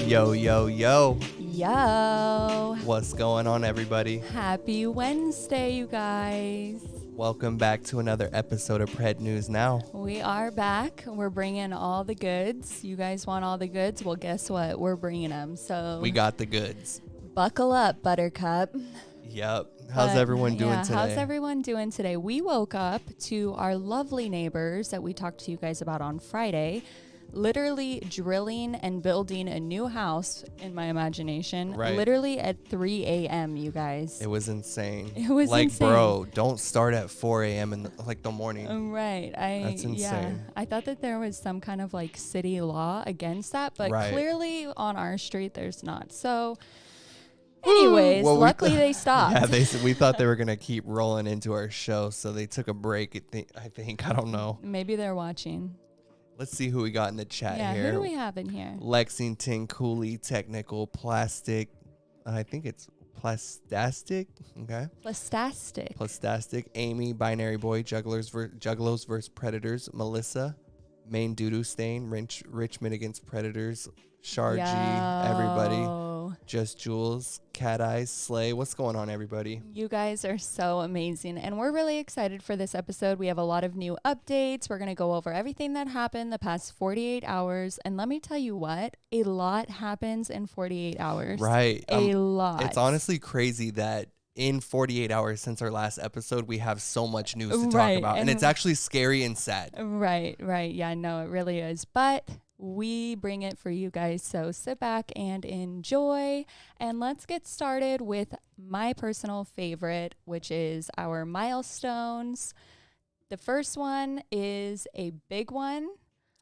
Yo, yo, yo. Yo. What's going on, everybody? Happy Wednesday, you guys. Welcome back to another episode of Pred News Now. We are back. We're bringing all the goods. You guys want all the goods? Well, guess what? We're bringing them. So We got the goods. buckle up, Buttercup. Yep. How's everyone doing today? How's everyone doing today? We woke up to our lovely neighbors that we talked to you guys about on Friday, literally drilling and building a new house in my imagination, Right. literally at 3 a.m., you guys. It was insane. It was like, insane. bro, don't start at 4 a.m. in the morning. Right. That's insane. Yeah, I thought that there was some kind of like city law against that, but Right. clearly on our street there's not. So anyways, Well, luckily they stopped. Yeah, we thought they were going to keep rolling into our show, so they took a break, I think. I don't know. Maybe they're watching. Let's see who we got in the chat here. Who do we have in here? Lexington, Cooley, Technical, Plastic. I think it's Plastastic. Okay. Plastastic. Amy, Binary Boy, Juggalos versus Predators. Melissa, Main Doodoo Stain, Richmond against Predators. Shargy, everybody. Just Jules, Cat Eyes, Slay. What's going on, everybody? You guys are so amazing, and we're really excited for this episode. We have a lot of new updates. We're going to go over everything that happened the past 48 hours, and let me tell you what, a lot happens in 48 hours. Right. A lot. It's honestly crazy that in 48 hours since our last episode, we have so much news to talk about, and it's actually scary and sad. Right. Yeah, no, it really is, but we bring it for you guys, so sit back and enjoy. And let's get started with my personal favorite, which is our milestones. The first one is a big one.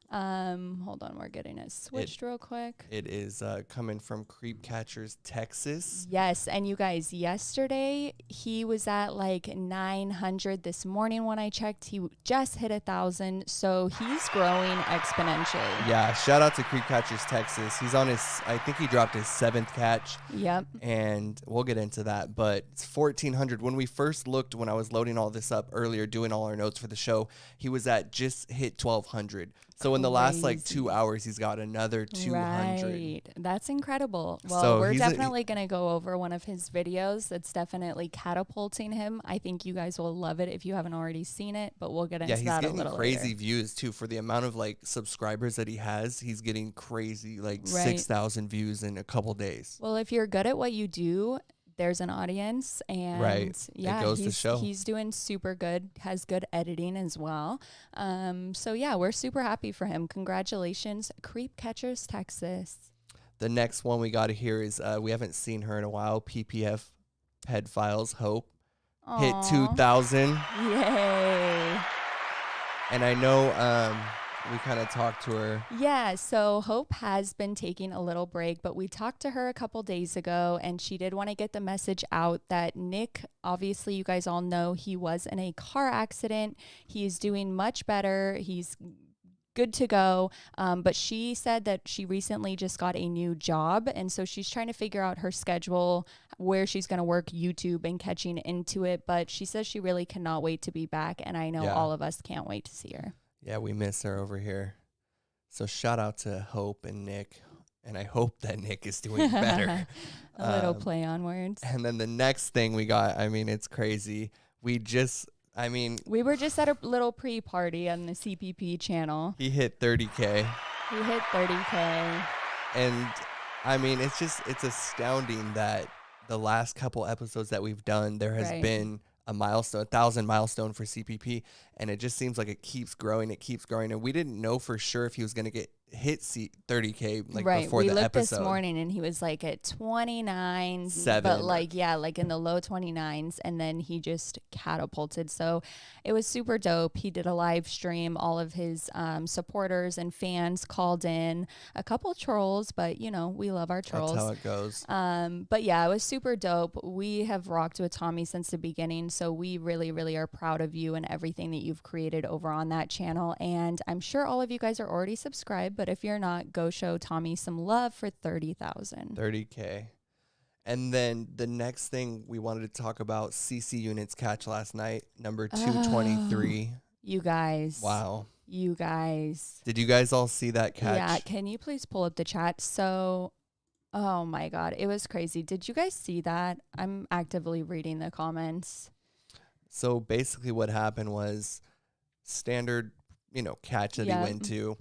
Hold on, we're getting it switched real quick. It is coming from Creep Catchers, Texas. Yes, and you guys, yesterday he was at like 900. This morning when I checked, he just hit 1,000. So he's growing exponentially. Yeah, shout out to Creep Catchers, Texas. He's on I think he dropped his 7th catch. Yep. And we'll get into that, but it's 1,400. When we first looked, when I was loading all this up earlier, doing all our notes for the show, he was at just hit 1,200. So in the last like 2 hours, he's got another 200. Right. That's incredible. Well, So we're definitely going to go over one of his videos that's definitely catapulting him. I think you guys will love it if you haven't already seen it, but we'll get into that a little later. Yeah, he's getting crazy views too. For the amount of like subscribers that he has, he's getting crazy, like 6,000 views in a couple days. Well, if you're good at what you do, there's an audience, and yeah, it goes to show. He's doing super good, has good editing as well. So yeah, we're super happy for him. Congratulations, Creep Catchers, Texas. The next one we got to hear is we haven't seen her in a while. PPF Ped Files Hope. Aww. Hit 2,000. Yay. And I know we kind of talked to her. Yeah, so Hope has been taking a little break, but we talked to her a couple days ago, and she did want to get the message out that Nick, obviously you guys all know he was in a car accident. He's doing much better. He's good to go. But she said that she recently just got a new job, and so she's trying to figure out her schedule, where she's going to work YouTube and catching into it. But she says she really cannot wait to be back, and I know all of us can't wait to see her. Yeah, we miss her over here. So shout out to Hope and Nick, and I hope that Nick is doing better. A little play on words. And then the next thing we got, I mean, it's crazy. We were just at a little pre-party on the CPP channel. He hit 30K. And I mean, it's astounding that the last couple episodes that we've done, there has been a milestone, 1,000 milestone for CPP, and it just seems like it keeps growing, and we didn't know for sure if he was going to hit 30K before the episode. We looked this morning and he was like at 29, 7, but like in the low 29s, and then he just catapulted. So it was super dope. He did a live stream. All of his supporters and fans called in. A couple trolls, but you know, we love our trolls. That's how it goes. But yeah, it was super dope. We have rocked with Tommy since the beginning, so we really, really are proud of you and everything that you've created over on that channel. And I'm sure all of you guys are already subscribed, but if you're not, go show Tommy some love for 30,000. 30K. And then the next thing we wanted to talk about, CC Unit's catch last night, number 223. You guys. Wow. You guys. Did you guys all see that catch? Yeah, can you please pull up the chat? So Oh my God. It was crazy. Did you guys see that? I'm actively reading the comments. So basically what happened was standard, catch that he went to.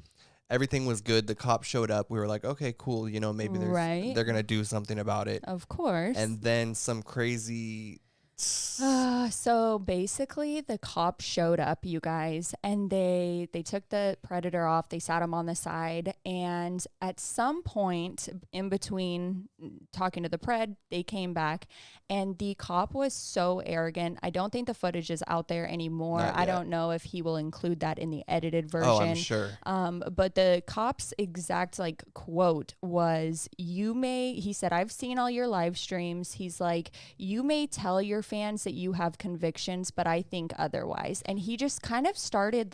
Everything was good. The cop showed up. We were like, okay, cool. Maybe they're going to do something about it. Of course. And then some crazy... So basically the cops showed up, you guys, and they took the predator off. They sat him on the side, and at some point in between talking to the pred, they came back, and the cop was so arrogant. I don't think the footage is out there anymore. I don't know if he will include that in the edited version. Oh, I'm sure. But the cop's exact quote was, he said, "I've seen all your live streams." He's like, "You may tell your fans that you have convictions, but I think otherwise." And he just kind of started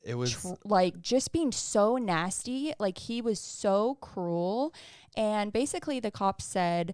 it was just being so nasty. He was so cruel. And basically the cop said,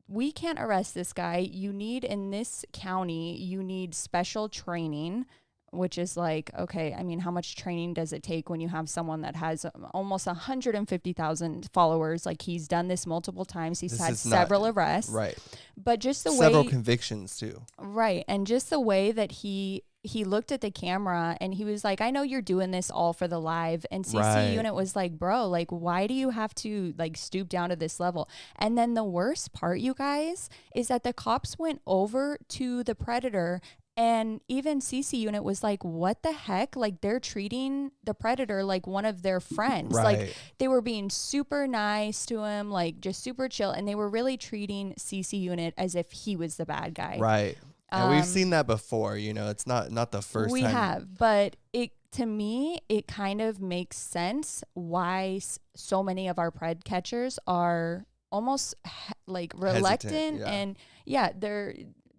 "We can't arrest this guy. In this county, you need special training." Which is okay, I mean, how much training does it take when you have someone that has almost 150,000 followers? He's done this multiple times. He's had several arrests. Right. But just the several convictions too. Right. And just the way that he looked at the camera and he was like, "I know you're doing this all for the live." And CC Unit was like, "Bro, why do you have to stoop down to this level?" And then the worst part, you guys, is that the cops went over to the predator. And even CC Unit was like, "What the heck?" They're treating the predator like one of their friends. Right. They were being super nice to him, just super chill. And they were really treating CC Unit as if he was the bad guy. Right. And we've seen that before. It's not the first time. We have. But to me, it kind of makes sense why so many of our pred catchers are almost reluctant. Hesitant, and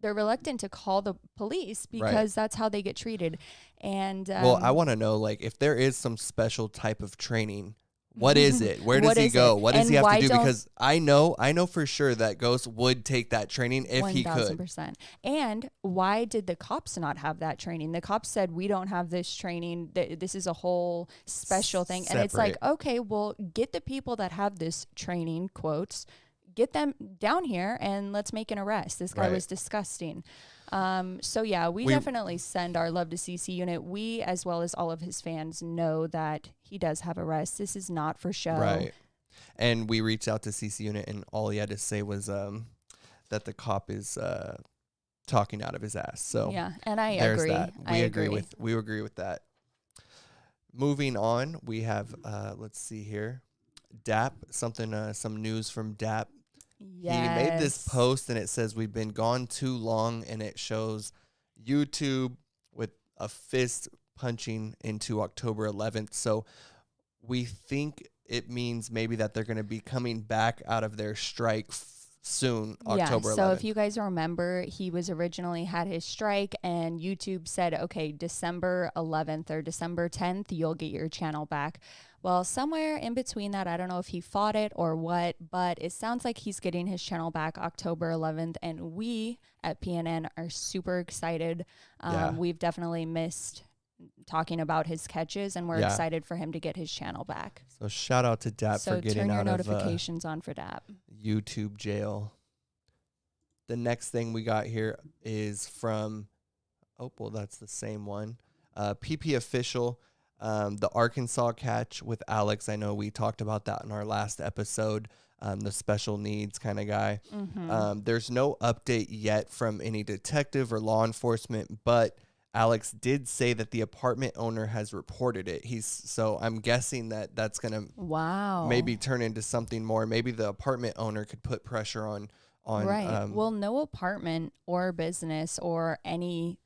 they're reluctant to call the police because that's how they get treated. And well, I want to know if there is some special type of training, what is it? Where does he go? What does he have to do? Because I know for sure that Ghost would take that training if he could. 1,000%. And why did the cops not have that training? The cops said, "We don't have this training. This is a whole special thing." Separate. And it's okay, well, get the people that have this training, quotes, get them down here and let's make an arrest. This guy was disgusting. So yeah, we definitely send our love to CC Unit. We, as well as all of his fans, know that he does have arrests. This is not for show. Right. And we reached out to CC Unit, and all he had to say was that the cop is talking out of his ass. So yeah, and I agree. We agree with that. Moving on, we have let's see here, DAP. Some news from DAP. Yes. He made this post and it says, "We've been gone too long," and it shows YouTube with a fist punching into October 11th. So we think it means maybe that they're going to be coming back out of their strike soon, October 11th. So if you guys remember, he was originally had his strike and YouTube said, "Okay, December 11th or December 10th, you'll get your channel back." Well, somewhere in between that, I don't know if he fought it or what, but it sounds like he's getting his channel back October 11th, and we at PNN are super excited. We've definitely missed talking about his catches, and we're excited for him to get his channel back. So shout out to DAP for getting out of notifications on for DAP. YouTube jail. The next thing we got here is from, that's the same one. PP Official. The Arkansas catch with Alex. I know we talked about that in our last episode. The special needs kind of guy. Mm-hmm. There's no update yet from any detective or law enforcement, but Alex did say that the apartment owner has reported it. So I'm guessing that that's going to maybe turn into something more. Maybe the apartment owner could put pressure on. Right. Well, no apartment or business or any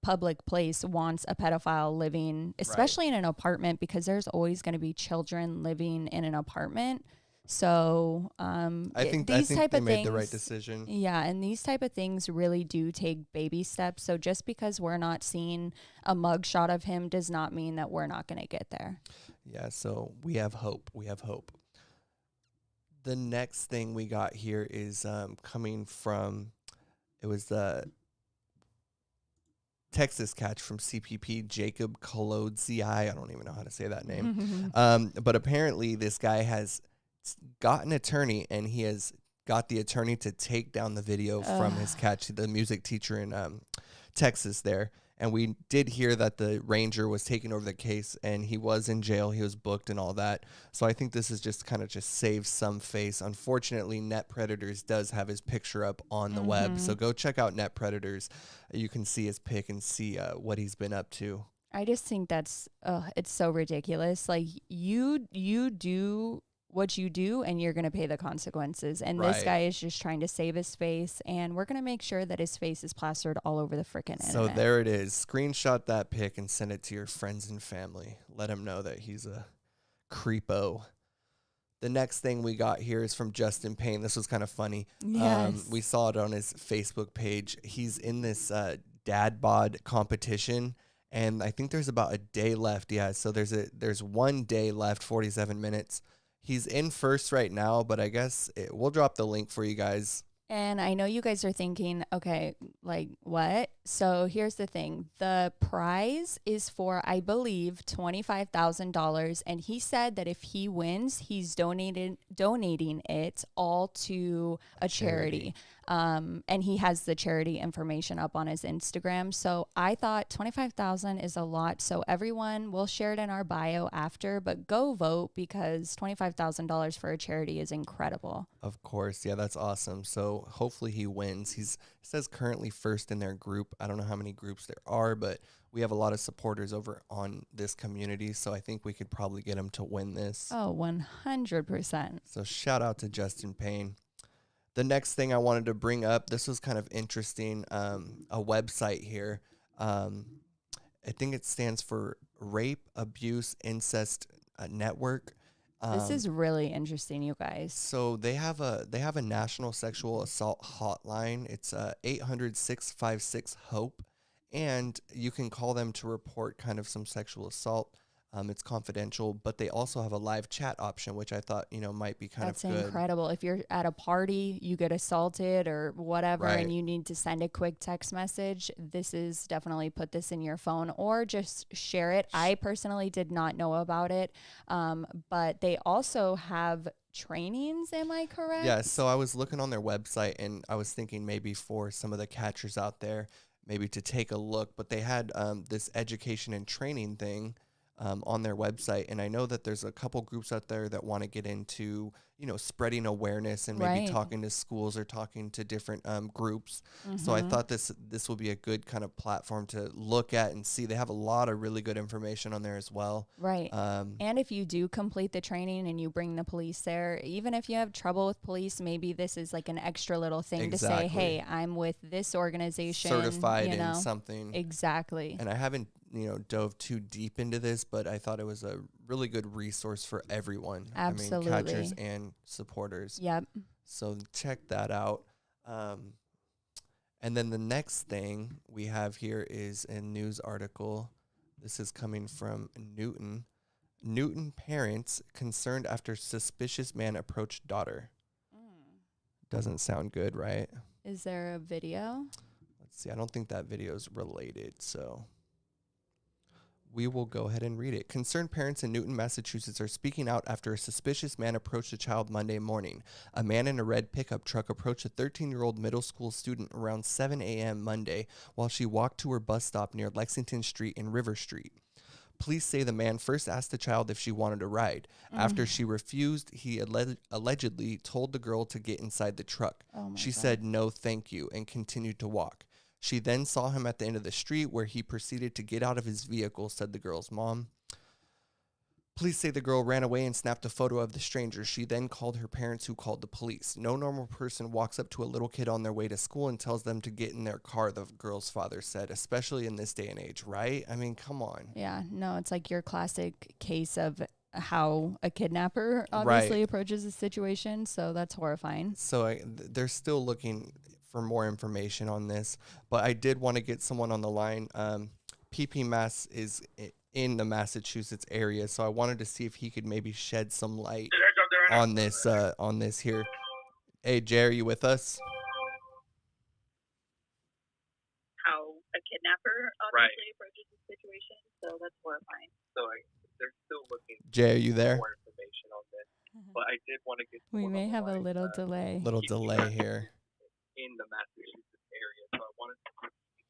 public place wants a pedophile living, especially in an apartment, because there's always going to be children living in an apartment. So I think they made the right decision. Yeah, and these type of things really do take baby steps. So just because we're not seeing a mugshot of him does not mean that we're not going to get there. Yeah, so we have hope. The next thing we got here is coming from, it was the Texas catch from CPP, Jacob Colodzi. I don't even know how to say that name. But apparently this guy has got an attorney, and he has got the attorney to take down the video from his catch, the music teacher in Texas there. And we did hear that the ranger was taking over the case, and he was in jail. He was booked and all that. So I think this is just kind of just saves some face. Unfortunately, Net Predators does have his picture up on the web. So go check out Net Predators. You can see his pic and see what he's been up to. I just think that's, it's so ridiculous. Like, you do what you do, and you're going to pay the consequences. And this guy is just trying to save his face, and we're going to make sure that his face is plastered all over the frickin' internet. So there it is. Screenshot that pic and send it to your friends and family. Let him know that he's a creepo. The next thing we got here is from Justin Payne. This was kind of funny. Yes. We saw it on his Facebook page. He's in this dad bod competition, and I think there's about a day left. Yeah, so there's 1 day left, 47 minutes. He's in first right now, but I guess we'll drop the link for you guys. And I know you guys are thinking, okay, like what? So here's the thing. The prize is for, I believe, $25,000. And he said that if he wins, he's donating it all to a charity. And he has the charity information up on his Instagram. So I thought 25,000 is a lot. So everyone, we'll share it in our bio after, but go vote, because $25,000 for a charity is incredible. Of course. Yeah, that's awesome. So hopefully he wins. He says currently first in their group. I don't know how many groups there are, but we have a lot of supporters over on this community. So I think we could probably get him to win this. Oh, 100%. So shout out to Justin Payne. The next thing I wanted to bring up, this was kind of interesting, a website here. I think it stands for Rape, Abuse, Incest Network. This is really interesting, you guys. So they have a national sexual assault hotline. It's 800-656-HOPE, and you can call them to report kind of some sexual assault. It's confidential, but they also have a live chat option, which I thought, might be kind of good. That's incredible. If you're at a party, you get assaulted or whatever, and you need to send a quick text message, this is definitely put this in your phone or just share it. I personally did not know about it, but they also have trainings. Am I correct? Yeah. So I was looking on their website, and I was thinking maybe for some of the catchers out there, maybe to take a look, but they had this education and training thing on their website. And I know that there's a couple groups out there that want to get into, spreading awareness and maybe talking to schools or talking to different groups. So I thought this will be a good kind of platform to look at and see. They have a lot of really good information on there as well. Right. And if you do complete the training and you bring the police there, even if you have trouble with police, maybe this is like an extra little thing to say, hey, I'm with this organization. Certified in something. Exactly. And I haven't dove too deep into this, but I thought it was a really good resource for everyone. Absolutely. I mean, catchers and supporters. Yep. So check that out. And then the next thing we have here is a news article. This is coming from Newton. Newton parents concerned after suspicious man approached daughter. Doesn't sound good, right? Is there a video? Let's see. I don't think that video is related, so we will go ahead and read it. Concerned parents in Newton, Massachusetts are speaking out after a suspicious man approached a child Monday morning. A man in a red pickup truck approached a 13-year-old middle school student around 7 a.m. Monday while she walked to her bus stop near Lexington Street and River Street. Police say the man first asked the child if she wanted a ride. After she refused, he allegedly told the girl to get inside the truck. She said no thank you and continued to walk. She then saw him at the end of the street where he proceeded to get out of his vehicle, said the girl's mom. Police say the girl ran away and snapped a photo of the stranger. She then called her parents, who called the police. No normal person walks up to a little kid on their way to school and tells them to get in their car, the girl's father said, especially in this day and age, right? I mean, come on. Yeah, no, it's like your classic case of how a kidnapper obviously approaches a situation, so that's horrifying. So they're still looking for more information on this, but I did want to get someone on the line. PP Mass is in the Massachusetts area, so I wanted to see if he could maybe shed some light on this here. Hey, Jay, are you with us? How a kidnapper obviously approaches the situation, so that's horrifying. So they're still looking Jay, are you there? for more information on this. But I did want to get. We may have a little delay. Little delay here. In the Massachusetts area, so I wanted to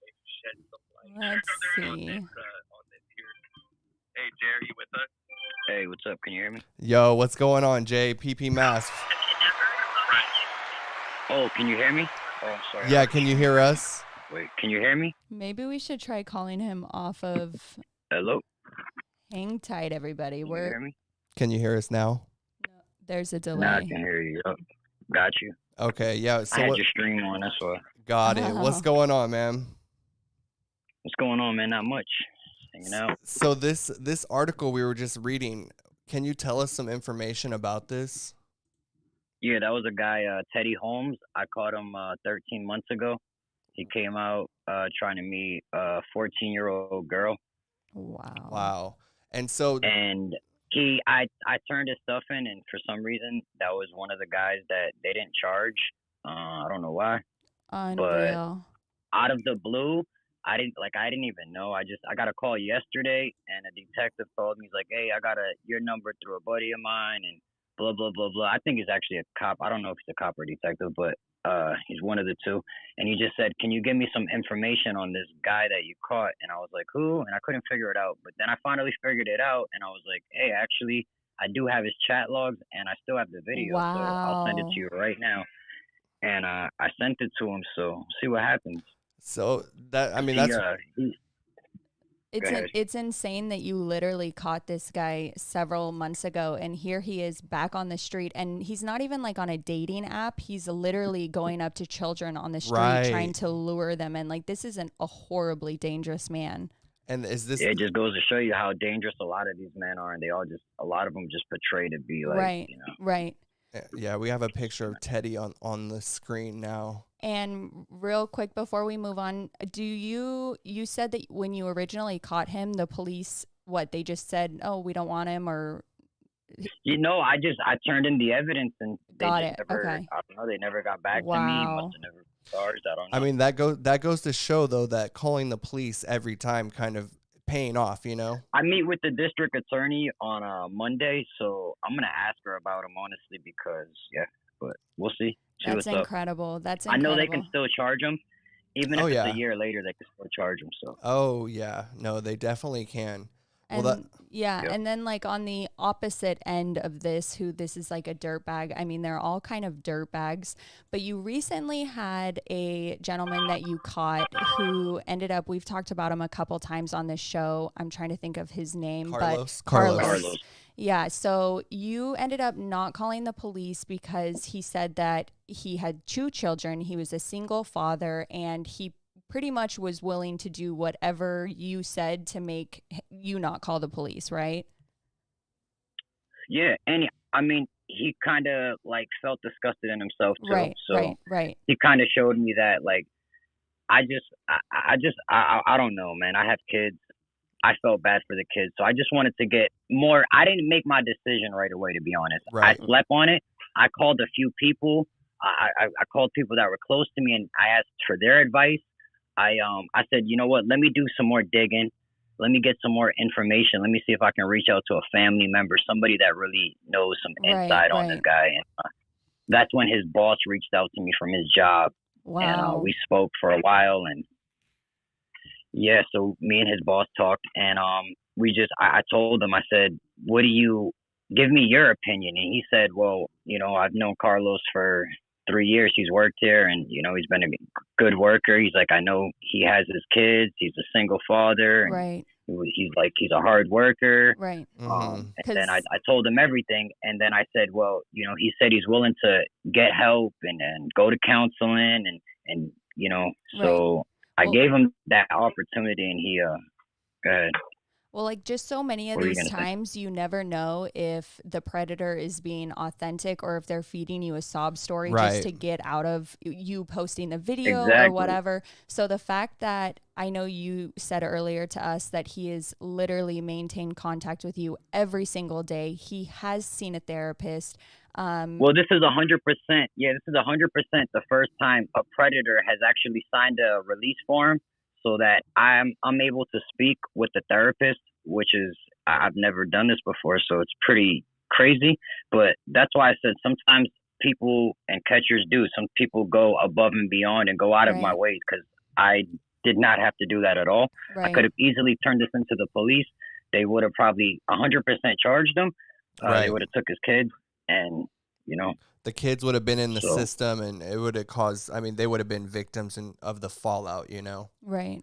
maybe shed some light. Let's see. On this here. Hey, Jay, are you with us? Hey, what's up? Can you hear me? Yo, what's going on, Jay? PP Mask. Oh, can you hear me? Oh, I'm sorry. Yeah, can you hear us? Wait, can you hear me? Maybe we should try calling him off of. Hello? Hang tight, everybody. Can you hear me? Can you hear us now? No, there's a delay. Nah, I can hear you. Oh, got you. Okay, yeah. So I had your stream on, that's why. Got it. What's going on, man? What's going on, man? Not much. Hanging out. So this article we were just reading, can you tell us some information about this? Yeah, that was a guy, Teddy Holmes. I caught him 13 months ago. He came out trying to meet a 14-year-old girl. Wow. And so I turned his stuff in, and for some reason that was one of the guys that they didn't charge. I don't know why. Unreal. But out of the blue, I didn't even know. I got a call yesterday, and a detective called me. He's like, "Hey, I got your number through a buddy of mine," and blah blah blah blah. I think he's actually a cop. I don't know if he's a cop or detective, but he's one of the two. And he just said, "Can you give me some information on this guy that you caught?" And I was like, "Who?" And I couldn't figure it out. But then I finally figured it out, and I was like, "Hey, actually, I do have his chat logs, and I still have the video. Wow. So I'll send it to you right now." And I sent it to him. So see what happens. So that's It's insane that you literally caught this guy several months ago, and here he is back on the street, and he's not even like on a dating app. He's literally going up to children on the street trying to lure them in. Like, this isn't a horribly dangerous man. And is this? It just goes to show you how dangerous a lot of these men are, and a lot of them just portray to be like, right, you know. right. Yeah, we have a picture of Teddy on the screen now. And real quick before we move on, you said that when you originally caught him, the police, they just said, "Oh, we don't want him," or? You know, I turned in the evidence, and they Okay. I don't know, they never got back to me. Must have never charged. I don't know. I mean, that goes to show though that calling the police every time kind of paying off, you know. I meet with the district attorney on Monday, so I'm gonna ask her about him honestly, because but we'll see. That's incredible. That's incredible. I know they can still charge him, even if it's a year later. They can still charge him. So. Oh yeah, no, they definitely can. And, and then like on the opposite end of this is like a dirtbag. I mean, they're all kind of dirtbags, but you recently had a gentleman that you caught who ended up, we've talked about him a couple times on this show. I'm trying to think of his name, Carlos. Yeah. So you ended up not calling the police because he said that he had 2 children. He was a single father, and he pretty much was willing to do whatever you said to make you not call the police, right? Yeah, and I mean, he kind of like felt disgusted in himself too. Right. He kind of showed me that, like, I don't know, man. I have kids. I felt bad for the kids, so I just wanted to get more. I didn't make my decision right away, to be honest. Right. I slept on it. I called a few people. I called people that were close to me, and I asked for their advice. I said, you know what, let me do some more digging. Let me get some more information. Let me see if I can reach out to a family member, somebody that really knows some insight on this guy. And that's when his boss reached out to me from his job. Wow. And we spoke for a while. And so me and his boss talked. And I told him, I said, what do you, give me your opinion. And he said, well, you know, I've known Carlos for 3 years. He's worked here, and you know, he's been a good worker. He's like, I know he has his kids. He's a single father. Right. He's a hard worker. Right. And then I told him everything, and then I said, well, you know, he said he's willing to get help and go to counseling and you know, so I gave him that opportunity, and he go ahead. Well, like, just so many of these times, you never know if the predator is being authentic or if they're feeding you a sob story just to get out of you posting the video or whatever. So the fact that I know you said earlier to us that he has literally maintained contact with you every single day. He has seen a therapist. Well, this is 100%. Yeah, this is 100% the first time a predator has actually signed a release form, so that I'm able to speak with the therapist, which is, I've never done this before, so it's pretty crazy. But that's why I said sometimes people and catchers do. Some people go above and beyond and go out of my way, because I did not have to do that at all. I could have easily turned this into the police. They would have probably 100% charged him. They would have took his kids, and the kids would have been in the system, and it would have caused. I mean, they would have been victims of the fallout. Right.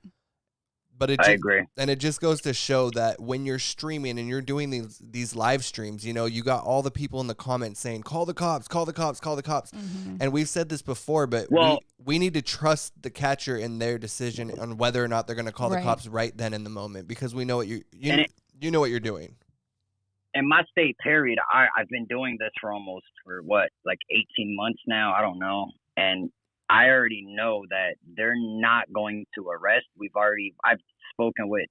But I agree. And it just goes to show that when you're streaming and you're doing these live streams, you got all the people in the comments saying, call the cops, call the cops, call the cops. Mm-hmm. And we've said this before, but we need to trust the catcher in their decision on whether or not they're going to call the cops right then in the moment, because we know what you know what you're doing. In my state, period, I've been doing this for 18 months now. I don't know. And I already know that they're not going to arrest. I've spoken with,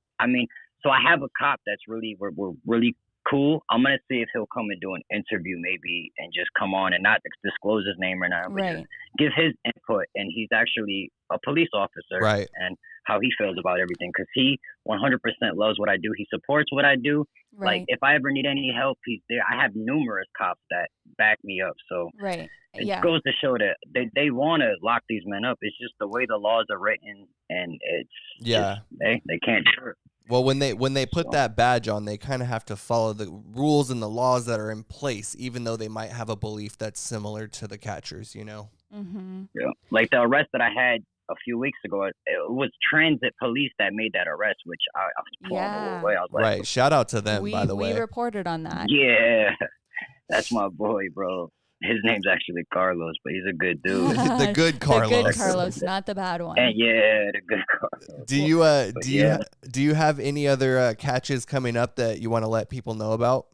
so I have a cop that's we're really cool. I'm going to see if he'll come and do an interview maybe, and just come on and not disclose his name or not, but just give his input. And he's actually a police officer, and how he feels about everything, because he 100% loves what I do. He supports what I do. Like, if I ever need any help, he's there. I have numerous cops that back me up. So it goes to show that they want to lock these men up. It's just the way the laws are written, and it's just, they can't do it. Well, when they put that badge on, they kind of have to follow the rules and the laws that are in place, even though they might have a belief that's similar to the catchers, Mm-hmm. Yeah. Like the arrest that I had a few weeks ago, it was transit police that made that arrest, which I was blown away. I was like, shout out to them, by the way. We reported on that. Yeah, that's my boy, bro. His name's actually Carlos, but he's a good dude. The good Carlos. The good Carlos, not the bad one. And the good Carlos. Do you have any other catches coming up that you want to let people know about?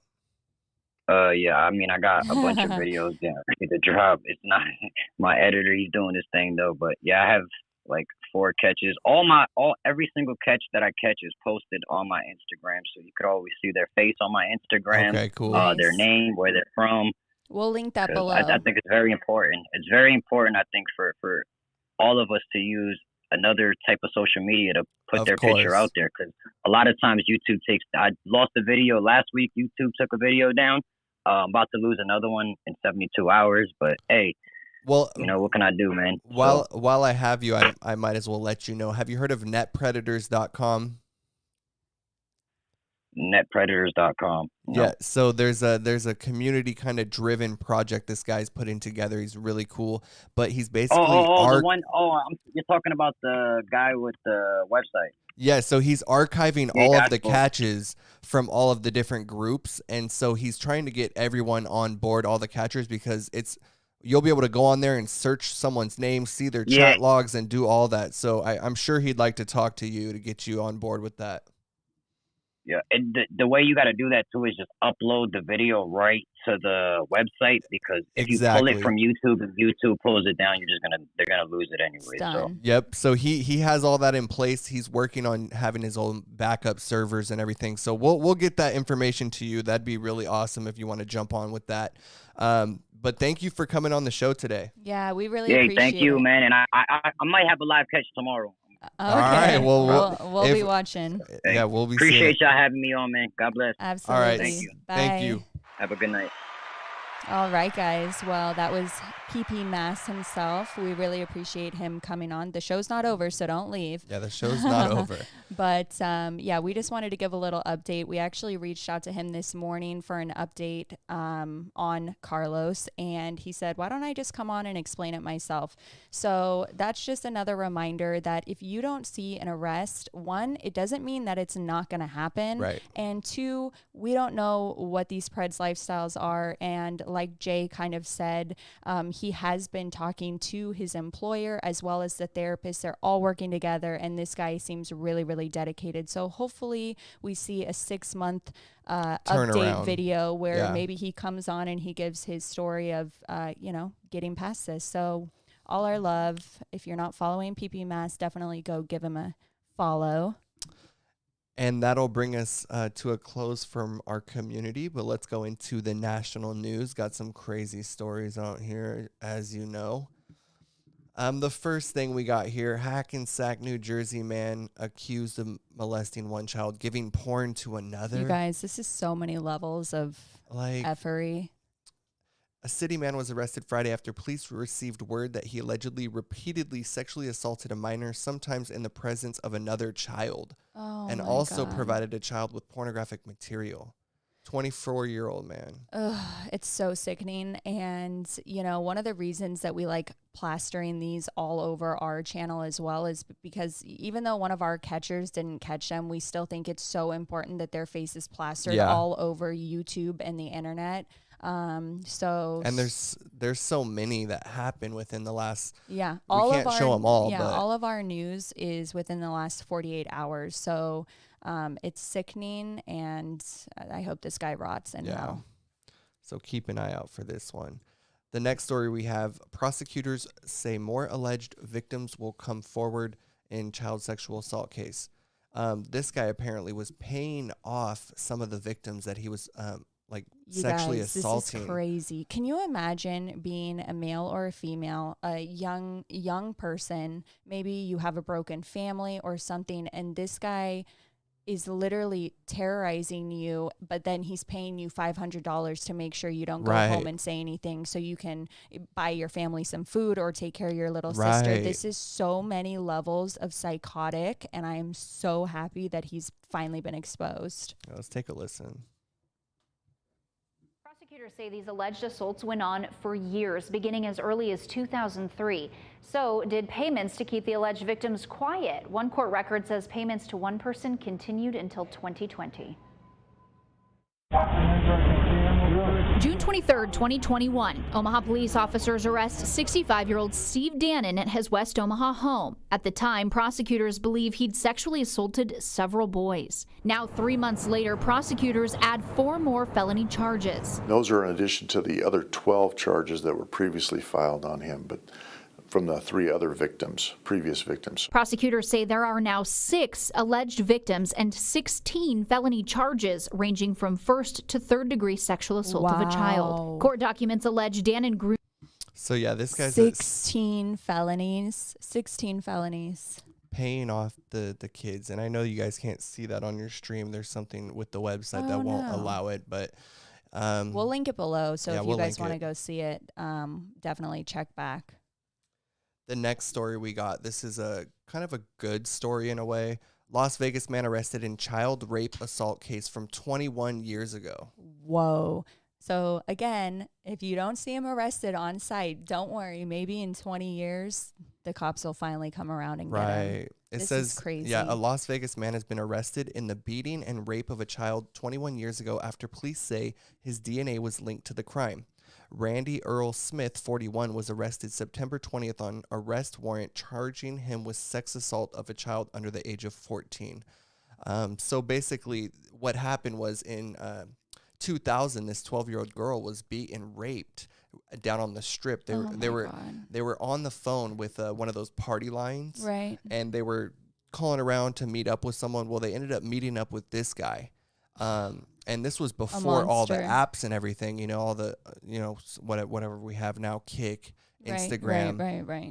I got a bunch of videos that I need to drop. It's not my editor, he's doing his thing though, but I have like 4 catches. Every single catch that I catch is posted on my Instagram, so you could always see their face on my Instagram. Okay, cool. Their name, where they're from. We'll link that below. I think it's very important. It's very important, I think, for all of us to use another type of social media to put their picture out there, because a lot of times YouTube I lost a video last week. YouTube took a video down. I'm about to lose another one in 72 hours, but hey, what can I do, man? While I have you, I might as well let you know. Have you heard of netpredators.com? Netpredators.com. No. Yeah, so there's a community kind of driven project this guy's putting together. He's really cool, but he's basically you're talking about the guy with the website. Yeah, so he's archiving all of the catches from all of the different groups, and so he's trying to get everyone on board, all the catchers, because you'll be able to go on there and search someone's name, see their chat logs, and do all that. So I'm sure he'd like to talk to you to get you on board with that. Yeah, and the way you got to do that too is just upload the video right to the website, because if you pull it from YouTube and YouTube pulls it down, they're gonna lose it anyway. So yep. So he has all that in place. He's working on having his own backup servers and everything. So we'll get that information to you. That'd be really awesome if you want to jump on with that. But thank you for coming on the show today. Yeah, we really appreciate it. Thank you, man. And I might have a live catch tomorrow. Okay. All right. Well, we'll be watching. Yeah, we'll be. Appreciate y'all having me on, man. God bless. Absolutely. All right. Thank you. Bye. Thank you. Have a good night. All right, guys. Well, that was PP Mass himself. We really appreciate him coming on. The show's not over, so don't leave. Yeah, the show's not over. But, we just wanted to give a little update. We actually reached out to him this morning for an update on Carlos, and he said, why don't I just come on and explain it myself? So that's just another reminder that if you don't see an arrest, 1, it doesn't mean that it's not going to happen. Right. And 2, we don't know what these Preds lifestyles are. And like Jay kind of said, he has been talking to his employer as well as the therapist. They're all working together, and this guy seems really, really dedicated. So hopefully we see a 6-month update video where maybe he comes on and he gives his story of, getting past this. So all our love. If you're not following PP Mass, definitely go give him a follow. And that'll bring us to a close from our community, but let's go into the national news. Got some crazy stories out here, as you know. The first thing we got here, Hackensack, New Jersey man accused of molesting one child, giving porn to another. You guys, this is so many levels of effery. A city man was arrested Friday after police received word that he allegedly repeatedly sexually assaulted a minor, sometimes in the presence of another child, and also provided a child with pornographic material. 24-year-old man. Ugh, it's so sickening. And, you know, one of the reasons that we like plastering these all over our channel as well is because even though one of our catchers didn't catch them, we still think it's so important that their face is plastered all over YouTube and the internet. And there's so many that happen within the last all we can't show them all, but all of our news is within the last 48 hours. So it's sickening, and I hope this guy rots in hell. So keep an eye out for this one. The next story we have, prosecutors say more alleged victims will come forward in child sexual assault case. This guy apparently was paying off some of the victims that he was sexually assaulting. This is crazy. Can you imagine being a male or a female, a young person? Maybe you have a broken family or something, and this guy is literally terrorizing you, but then he's paying you $500 to make sure you don't go home and say anything so you can buy your family some food or take care of your little sister. This is so many levels of psychotic, and I am so happy that he's finally been exposed. Let's take a listen. Prosecutors say these alleged assaults went on for years, beginning as early as 2003. So did payments to keep the alleged victims quiet. One court record says payments to one person continued until 2020. June 23rd, 2021, Omaha police officers arrest 65-year-old Steve Dannon at his West Omaha home. At the time, prosecutors believe he'd sexually assaulted several boys. Now, 3 months later, prosecutors add 4 more felony charges. Those are in addition to the other 12 charges that were previously filed on him, but from the 3 other victims, previous victims. Prosecutors say there are now 6 alleged victims and 16 felony charges ranging from first to third degree sexual assault of a child. Court documents allege Dannon grew. So yeah, this guy's 16 felonies. 16 felonies. Paying off the kids. And I know you guys can't see that on your stream. There's something with the website that won't allow it, but we'll link it below. So if you guys want to go see it, definitely check back. The next story we got, this is a kind of a good story in a way. Las Vegas man arrested in child rape assault case from 21 years ago. Whoa. So again, if you don't see him arrested on site, don't worry. Maybe in 20 years, the cops will finally come around and get him. It this says, is crazy. Yeah, a Las Vegas man has been arrested in the beating and rape of a child 21 years ago after police say his DNA was linked to the crime. Randy Earl Smith, 41, was arrested September 20th on arrest warrant charging him with sex assault of a child under the age of 14. So basically what happened was in 2000, this 12-year-old girl was beaten and raped down on the strip. They were on the phone with one of those party lines. Right. And they were calling around to meet up with someone. Well, they ended up meeting up with this guy. And this was before all the apps and everything, you know, all the, you know, whatever we have now, Kick, Instagram. Right.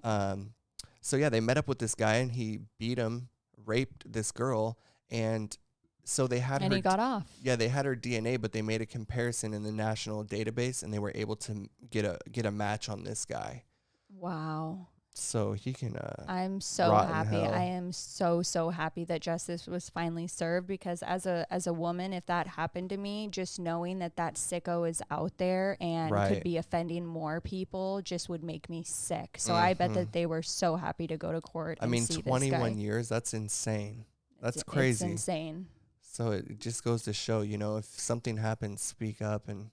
So, yeah, they met up with this guy and he beat him, raped this girl. And so they had and he got off. Yeah, they had her DNA, but they made a comparison in the national database and they were able to get a match on this guy. Wow. So he can I'm so happy. I am so happy that justice was finally served, because as a woman, if that happened to me, just knowing that sicko is out there and could be offending more people just would make me sick. So I bet that they were so happy to go to court. I mean, 21 years, that's insane. That's crazy. It's insane. So it just goes to show, you know, if something happens, speak up and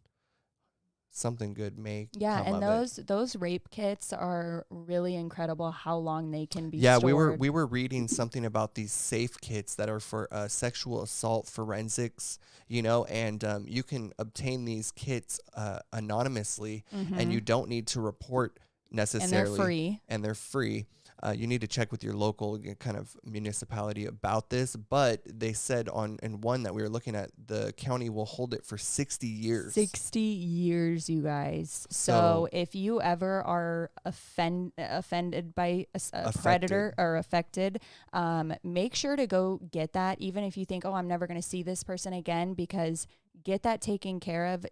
something good may come of it. Those rape kits are really incredible how long they can be stored. we were reading something about these safe kits that are for sexual assault forensics, you know, and you can obtain these kits anonymously, and you don't need to report necessarily. And they're free. You need to check with your local kind of municipality about this. But they said in one that we were looking at, the county will hold it for 60 years. 60 years, you guys. So if you ever are offended by a predator or affected, make sure to go get that, even if you think, oh, I'm never going to see this person again, because get that taken care of,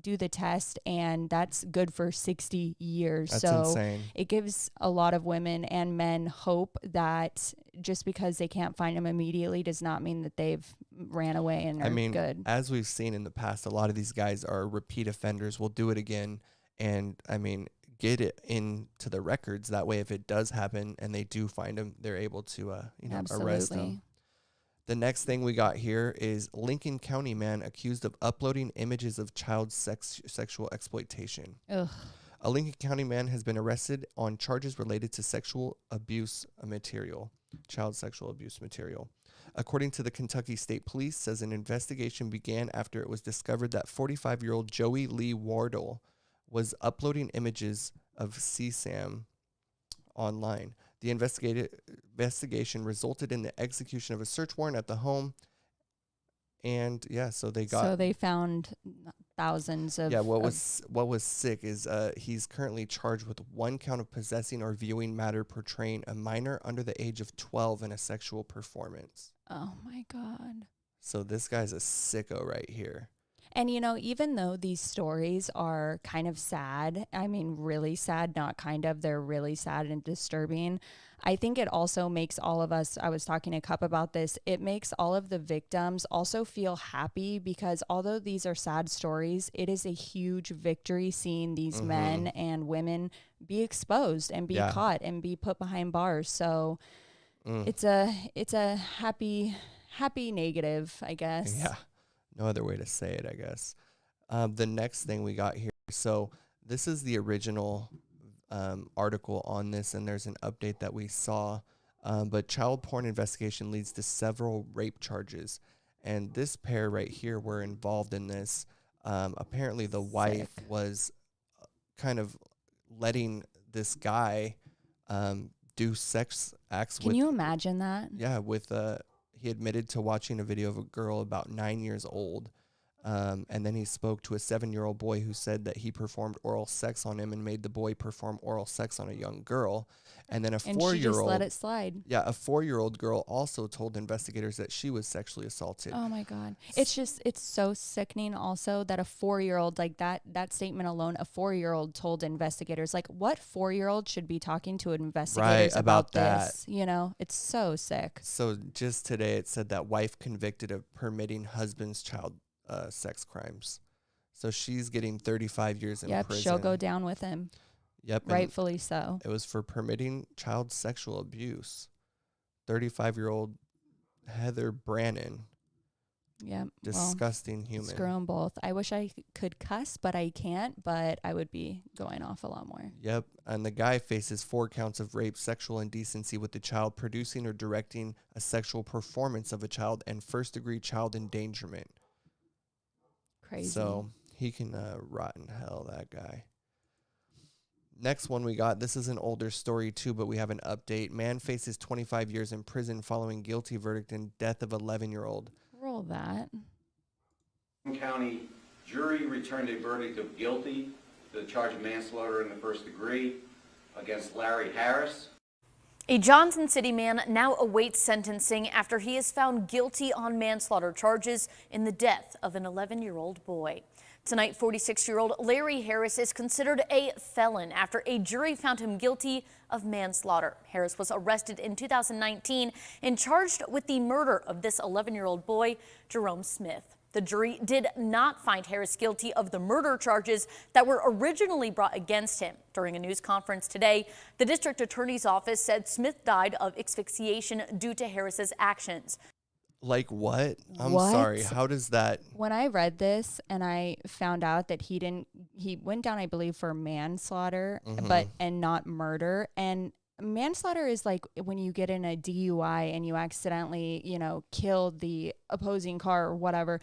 do the test, and that's good for 60 years. That's so insane. It gives a lot of women and men hope that just because they can't find them immediately does not mean that they've ran away and are good. As we've seen in the past, a lot of these guys are repeat offenders, will do it again, and get it into the records. That way, if it does happen and they do find them, they're able to arrest them. The next thing we got here is Lincoln County man accused of uploading images of child sexual exploitation. Ugh. A Lincoln County man has been arrested on charges related to sexual abuse material, child sexual abuse material. According to the Kentucky State Police, says an investigation began after it was discovered that 45-year-old Joey Lee Wardle was uploading images of CSAM online. The investigation resulted in the execution of a search warrant at the home. And so they found thousands of. What was sick is he's currently charged with 1 count of possessing or viewing matter portraying a minor under the age of 12 in a sexual performance. Oh my God. So this guy's a sicko right here. And, even though these stories are kind of sad, really sad, not kind of, they're really sad and disturbing. I think it also makes all of us, I was talking to Cup about this, it makes all of the victims also feel happy, because although these are sad stories, it is a huge victory seeing these men and women be exposed and be caught and be put behind bars. So it's a happy negative, I guess. Yeah. No other way to say it, I guess. The next thing we got here. So this is the original article on this, and there's an update that we saw. But child porn investigation leads to several rape charges. And this pair right here were involved in this. Apparently the wife was kind of letting this guy do sex acts with... Can you imagine that? Yeah, with... He admitted to watching a video of a girl about 9 years old. And then he spoke to a 7-year-old boy who said that he performed oral sex on him and made the boy perform oral sex on a young girl. And then a 4-year-old... And she just let it slide. Yeah, a 4-year-old girl also told investigators that she was sexually assaulted. Oh my God. It's so sickening also that a 4-year-old, like that statement alone, a 4-year-old told investigators, like what 4-year-old should be talking to investigators about this? It's so sick. So just today it said that wife convicted of permitting husband's child sex crimes. So she's getting 35 years in prison. Yep, she'll go down with him. Yep. Rightfully so. It was for permitting child sexual abuse. 35-year-old Heather Brannon. Yep. Disgusting human. Screw them both. I wish I could cuss, but I can't, but I would be going off a lot more. Yep. And the guy faces 4 counts of rape, sexual indecency with the child, producing or directing a sexual performance of a child, and first-degree child endangerment. Crazy. So he can rot in hell, that guy. Next one we got, this is an older story too, but we have an update. Man faces 25 years in prison following guilty verdict in death of 11-year-old. Roll that. County jury returned a verdict of guilty to the charge of manslaughter in the first degree against Larry Harris. A Johnson City man now awaits sentencing after he is found guilty on manslaughter charges in the death of an 11-year-old boy. Tonight, 46-year-old Larry Harris is considered a felon after a jury found him guilty of manslaughter. Harris was arrested in 2019 and charged with the murder of this 11-year-old boy, Jerome Smith. The jury did not find Harris guilty of the murder charges that were originally brought against him. During a news conference today, the district attorney's office said Smith died of asphyxiation due to Harris's actions. Like what? I'm sorry. How does that? When I read this and I found out that he went down, I believe, for manslaughter, and not murder. And manslaughter is like when you get in a DUI and you accidentally, kill the opposing car or whatever.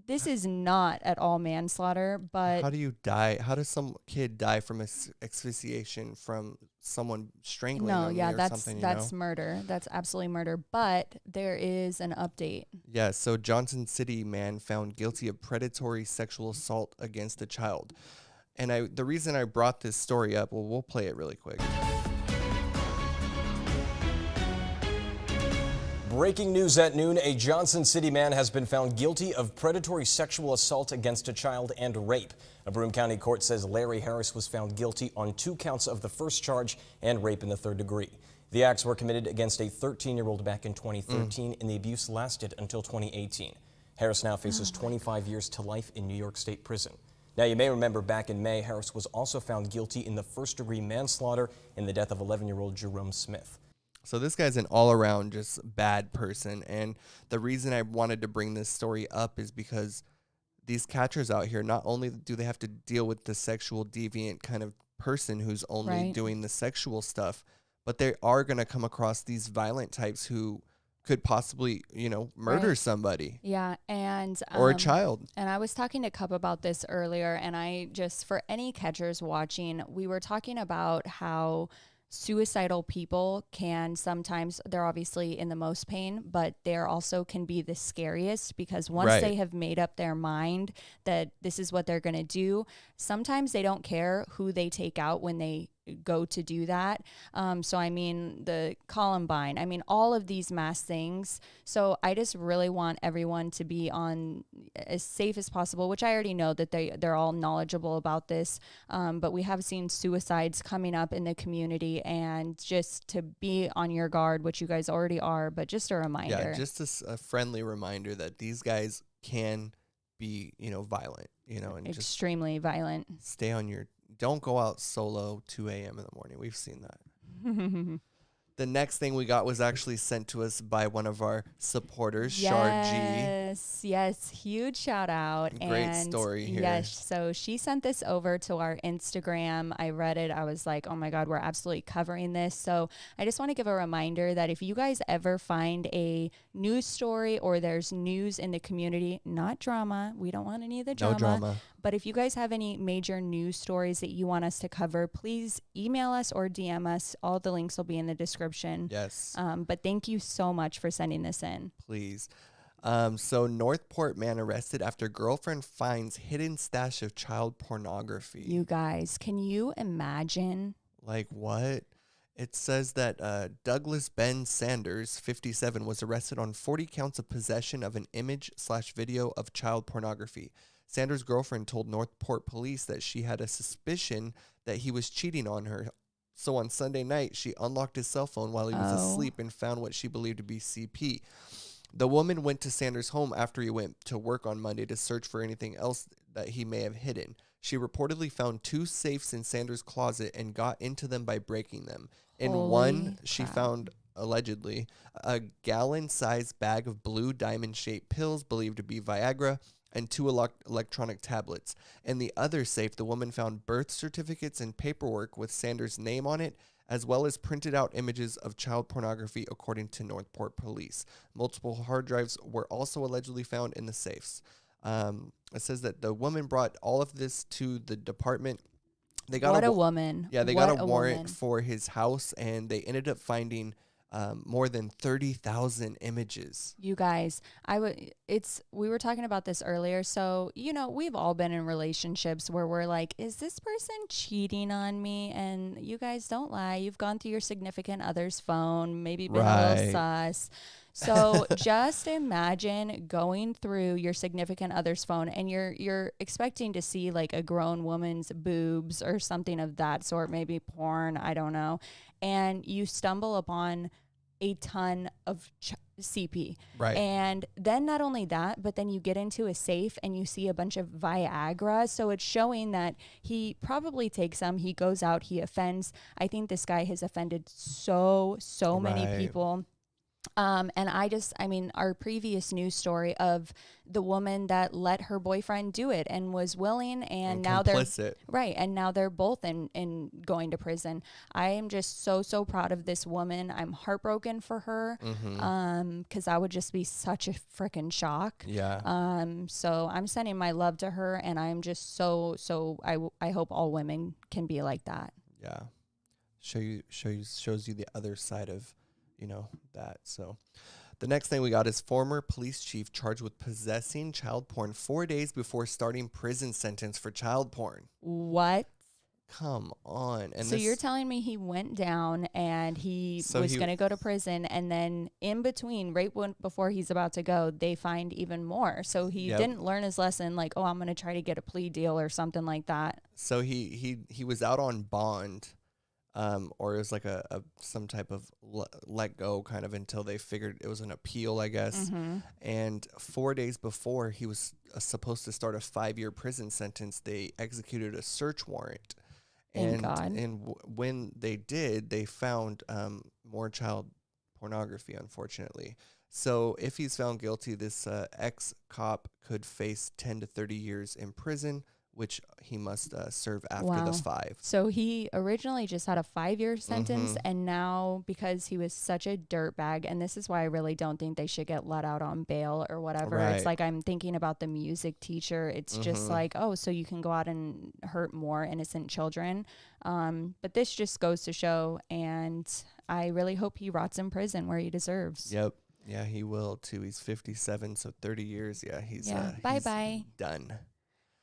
this is not at all manslaughter, but how do you die? How does some kid die from asphyxiation from someone strangling them or something? That's murder. That's absolutely murder. But there is an update. Yeah. So Johnson City man found guilty of predatory sexual assault against a child. And the reason I brought this story up, well, we'll play it really quick. Breaking news at noon, a Johnson City man has been found guilty of predatory sexual assault against a child and rape. A Broome County court says Larry Harris was found guilty on 2 counts of the first charge and rape in the 3rd degree. The acts were committed against a 13-year-old back in 2013, and the abuse lasted until 2018. Harris now faces 25 years to life in New York State prison. Now, you may remember back in May, Harris was also found guilty in the 1st-degree manslaughter in the death of 11-year-old Jerome Smith. So this guy's an all-around just bad person, and the reason I wanted to bring this story up is because these catchers out here, not only do they have to deal with the sexual deviant kind of person who's only doing the sexual stuff, but they are going to come across these violent types who could possibly, murder somebody. Yeah, and or a child. And I was talking to Cup about this earlier, and I just, for any catchers watching, we were talking about how suicidal people can sometimes, they're obviously in the most pain, but they're also can be the scariest, because once they have made up their mind that this is what they're going to do, sometimes they don't care who they take out when they go to do that. So I mean, the Columbine, I mean, all of these mass things. So I just really want everyone to be on as safe as possible, which I already know that they're all knowledgeable about this. But we have seen suicides coming up in the community, and just to be on your guard, which you guys already are, but just a reminder. Yeah, just a friendly reminder that these guys can be, violent, and extremely just violent. Stay on your, don't go out solo 2 a.m. in the morning. We've seen that. The next thing we got was actually sent to us by one of our supporters, Shar G. Yes, huge shout out. Great story here. Yes, so she sent this over to our Instagram. I read it. I was like, oh my God, we're absolutely covering this. So I just want to give a reminder that if you guys ever find a news story or there's news in the community, not drama, we don't want any of the drama. No drama. But if you guys have any major news stories that you want us to cover, please email us or DM us. All the links will be in the description. Yes. But thank you so much for sending this in. Please. So Northport man arrested after girlfriend finds hidden stash of child pornography. You guys, can you imagine? Like what? It says that Douglas Ben Sanders, 57, was arrested on 40 counts of possession of an image/video of child pornography. Sanders' girlfriend told Northport Police that she had a suspicion that he was cheating on her. So on Sunday night, she unlocked his cell phone while he was asleep and found what she believed to be CP. The woman went to Sanders' home after he went to work on Monday to search for anything else that he may have hidden. She reportedly found 2 safes in Sanders' closet and got into them by breaking them. In one, she found, allegedly, a gallon-sized bag of blue diamond-shaped pills believed to be Viagra and 2 electronic tablets. In the other safe, the woman found birth certificates and paperwork with Sanders' name on it, as well as printed out images of child pornography, according to Northport Police. Multiple hard drives were also allegedly found in the safes. It says that the woman brought all of this to the department. They got a woman. Yeah, they got a warrant for his house, and they ended up finding more than 30,000 images. You guys, we were talking about this earlier. So, we've all been in relationships where we're like, is this person cheating on me? And you guys, don't lie. You've gone through your significant other's phone, maybe been a little sus. So just imagine going through your significant other's phone and you're expecting to see like a grown woman's boobs or something of that sort, maybe porn, I don't know. And you stumble upon a ton of CP. Right. And then not only that, but then you get into a safe and you see a bunch of Viagra. So it's showing that he probably takes some, he goes out, he offends. I think this guy has offended so many people. And I mean, our previous news story of the woman that let her boyfriend do it and was willing, and now complicit. and now they're both in going to prison. I am just so proud of this woman. I'm heartbroken for her, because I would just be such a freaking shock. Yeah. So I'm sending my love to her, and I'm just I hope all women can be like that. Yeah. Shows you the other side of, that. So the next thing we got is former police chief charged with possessing child porn 4 days before starting prison sentence for child porn. What? Come on. And so you're telling me he went down and he was going to go to prison, and then in between, right before he's about to go, they find even more. So he didn't learn his lesson, like, oh, I'm going to try to get a plea deal or something like that. So he was out on bond. Or it was like some type of let go kind of until they figured it was an appeal, I guess. And 4 days before he was supposed to start a 5-year prison sentence, they executed a search warrant. Thank God. And when they did, they found more child pornography, unfortunately. So if he's found guilty, this ex-cop could face 10 to 30 years in prison, which he must serve after the 5. So he originally just had a 5-year sentence, and now because he was such a dirtbag, and this is why I really don't think they should get let out on bail or whatever. Right. It's like I'm thinking about the music teacher. It's just like, oh, so you can go out and hurt more innocent children. But this just goes to show, and I really hope he rots in prison where he deserves. Yep. Yeah, he will too. He's 57, so 30 years. Yeah, he's bye-bye. Done.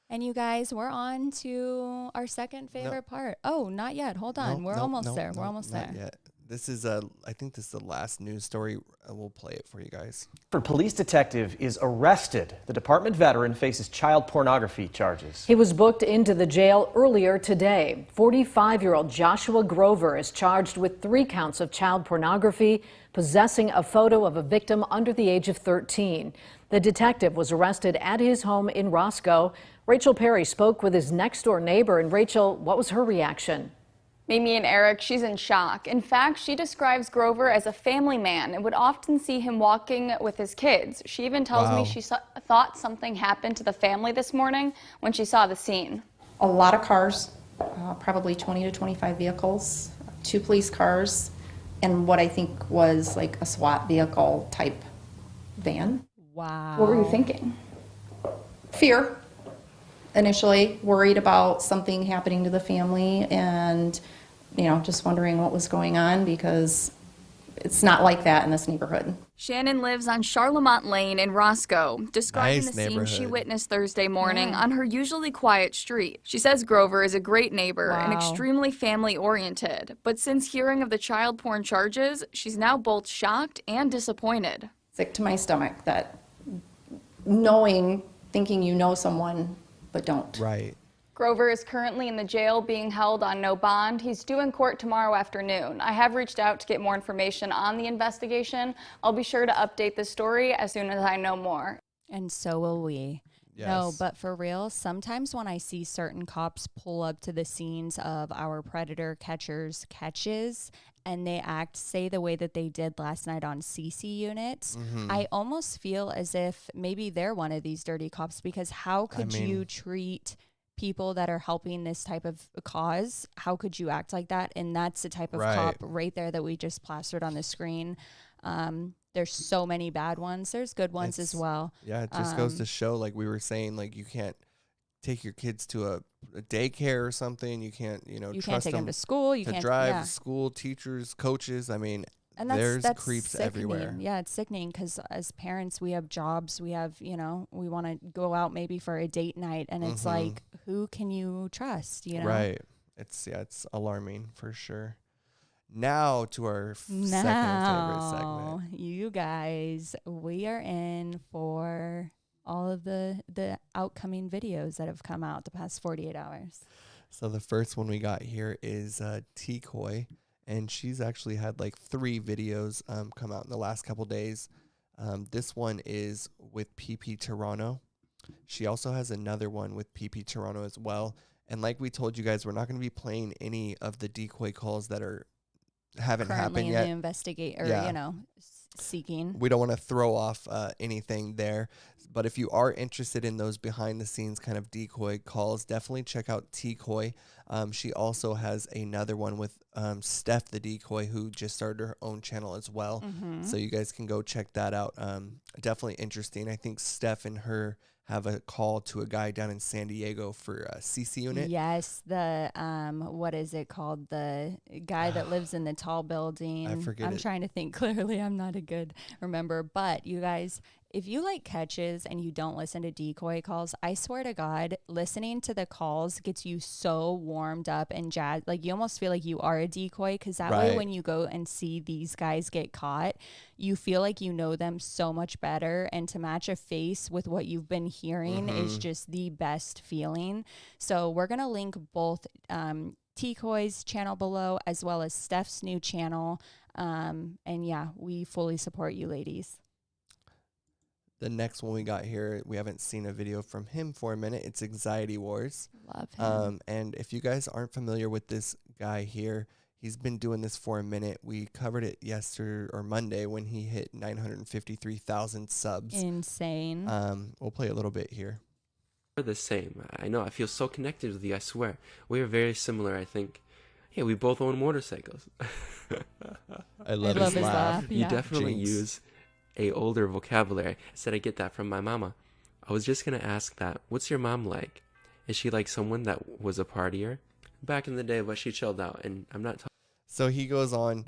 And you guys, we're on to our second favorite part. Oh, not yet. Hold on. We're almost there. We're almost there. Yet. This is I think this is the last news story. We'll play it for you guys. A police detective is arrested. The department veteran faces child pornography charges. He was booked into the jail earlier today. 45-year-old Joshua Grover is charged with 3 counts of child pornography, possessing a photo of a victim under the age of 13. The detective was arrested at his home in Roscoe. Rachel Perry spoke with his next-door neighbor. And Rachel, what was her reaction? Mimi and Eric, she's in shock. In fact, she describes Grover as a family man and would often see him walking with his kids. She even tells me she thought something happened to the family this morning when she saw the scene. A lot of cars, probably 20 to 25 vehicles, 2 police cars, and what I think was like a SWAT vehicle type van. Wow. What were you thinking? Fear. Initially worried about something happening to the family, and just wondering what was going on, because it's not like that in this neighborhood. Shannon lives on Charlemont Lane in Roscoe, describing the scene she witnessed Thursday morning on her usually quiet street. She says Grover is a great neighbor and extremely family-oriented, but since hearing of the child porn charges, she's now both shocked and disappointed. Sick to my stomach that thinking you know someone, but don't. Right. Grover is currently in the jail being held on no bond. He's due in court tomorrow afternoon. I have reached out to get more information on the investigation. I'll be sure to update this story as soon as I know more. And so will we. Yes. No, but for real, sometimes when I see certain cops pull up to the scenes of our predator catchers' catches, and they say the way that they did last night on CC units, I almost feel as if maybe they're one of these dirty cops, because how could you treat people that are helping this type of cause? How could you act like that? And that's the type of cop right there that we just plastered on the screen. There's so many bad ones. There's good ones as well. Yeah, it just goes to show, like we were saying, like you can't take your kids to a daycare or something. You can't, you can't take them to school. You can't to drive school, teachers, coaches. I mean, and there's creeps sickening. everywhere. Yeah, it's sickening, because as parents, we have jobs. We have, we want to go out maybe for a date night, and it's like, who can you trust? Right. It's alarming for sure. Now to our second favorite segment. You guys, we are in for all of the outcoming videos that have come out the past 48 hours. So the first one we got here is Tcoy, and she's actually had like 3 videos come out in the last couple days. This one is with PP Toronto. She also has another one with PP Toronto as well. And like we told you guys, we're not going to be playing any of the decoy calls that haven't happened yet. Currently in the investigate, or seeking. We don't want to throw off anything there. But if you are interested in those behind the scenes kind of decoy calls, definitely check out Tcoy. She also has another one with Steph the Decoy, who just started her own channel as well. So you guys can go check that out. Definitely interesting. I think Steph and her have a call to a guy down in San Diego for a CC unit. Yes, the what is it called? The guy that lives in the tall building. I forget I'm trying to think clearly. I'm not a good remember. But you guys, if you like catches and you don't listen to decoy calls, I swear to God, listening to the calls gets you so warmed up and jazzed. Like, you almost feel like you are a decoy, because that way when you go and see these guys get caught, you feel like you know them so much better. And to match a face with what you've been hearing is just the best feeling. So we're going to link both Tcoy's channel below as well as Steph's new channel. And yeah, we fully support you ladies. The next one we got here, we haven't seen a video from him for a minute. It's Anxiety Wars. Love him. And if you guys aren't familiar with this guy here, he's been doing this for a minute. We covered it yesterday or Monday when he hit 953,000 subs. Insane. We'll play a little bit here. We're the same. I know. I feel so connected with you. I swear. We are very similar, I think. Yeah, we both own motorcycles. I love his laugh. You definitely use a older vocabulary. I said I get that from my mama. I was just gonna ask that. What's your mom like? Is she like someone that was a partier back in the day, but she chilled out? And I'm not talking. So he goes on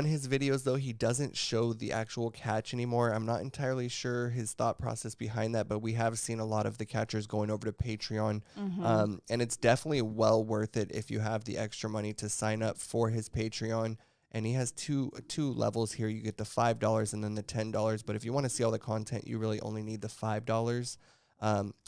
his videos, though, he doesn't show the actual catch anymore. I'm not entirely sure his thought process behind that, but we have seen a lot of the catchers going over to Patreon. And it's definitely well worth it if you have the extra money to sign up for his Patreon. And he has two levels here. You get the $5 and then the $10. But if you want to see all the content, you really only need the $5.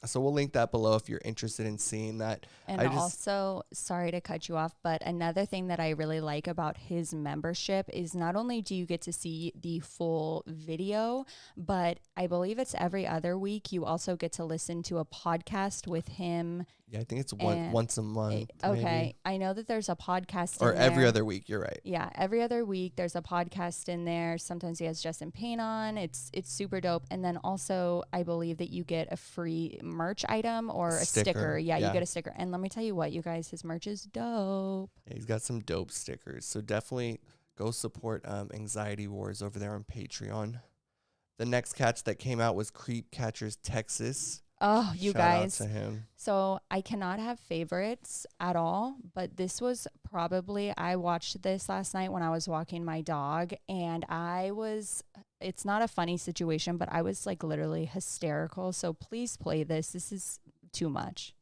So we'll link that below if you're interested in seeing that. And also, sorry to cut you off, but another thing that I really like about his membership is not only do you get to see the full video, but I believe it's every other week. You also get to listen to a podcast with him. Yeah, I think it's once a month. Okay. Maybe. I know that there's a podcast or in every there. other week. You're right. Yeah, every other week there's a podcast in there. Sometimes he has Justin Payne on. It's super dope. And then also, I believe that you get a free merch item or a sticker. Yeah, you get a sticker. And let me tell you what, you guys, his merch is dope. Yeah, he's got some dope stickers. So definitely go support Anxiety Wars over there on Patreon. The next catch that came out was Creep Catchers Texas. Oh, you guys. Shout out to him. So I cannot have favorites at all, but this was probably, I watched this last night when I was walking my dog, and it's not a funny situation, but I was like literally hysterical. So please play this. This is too much.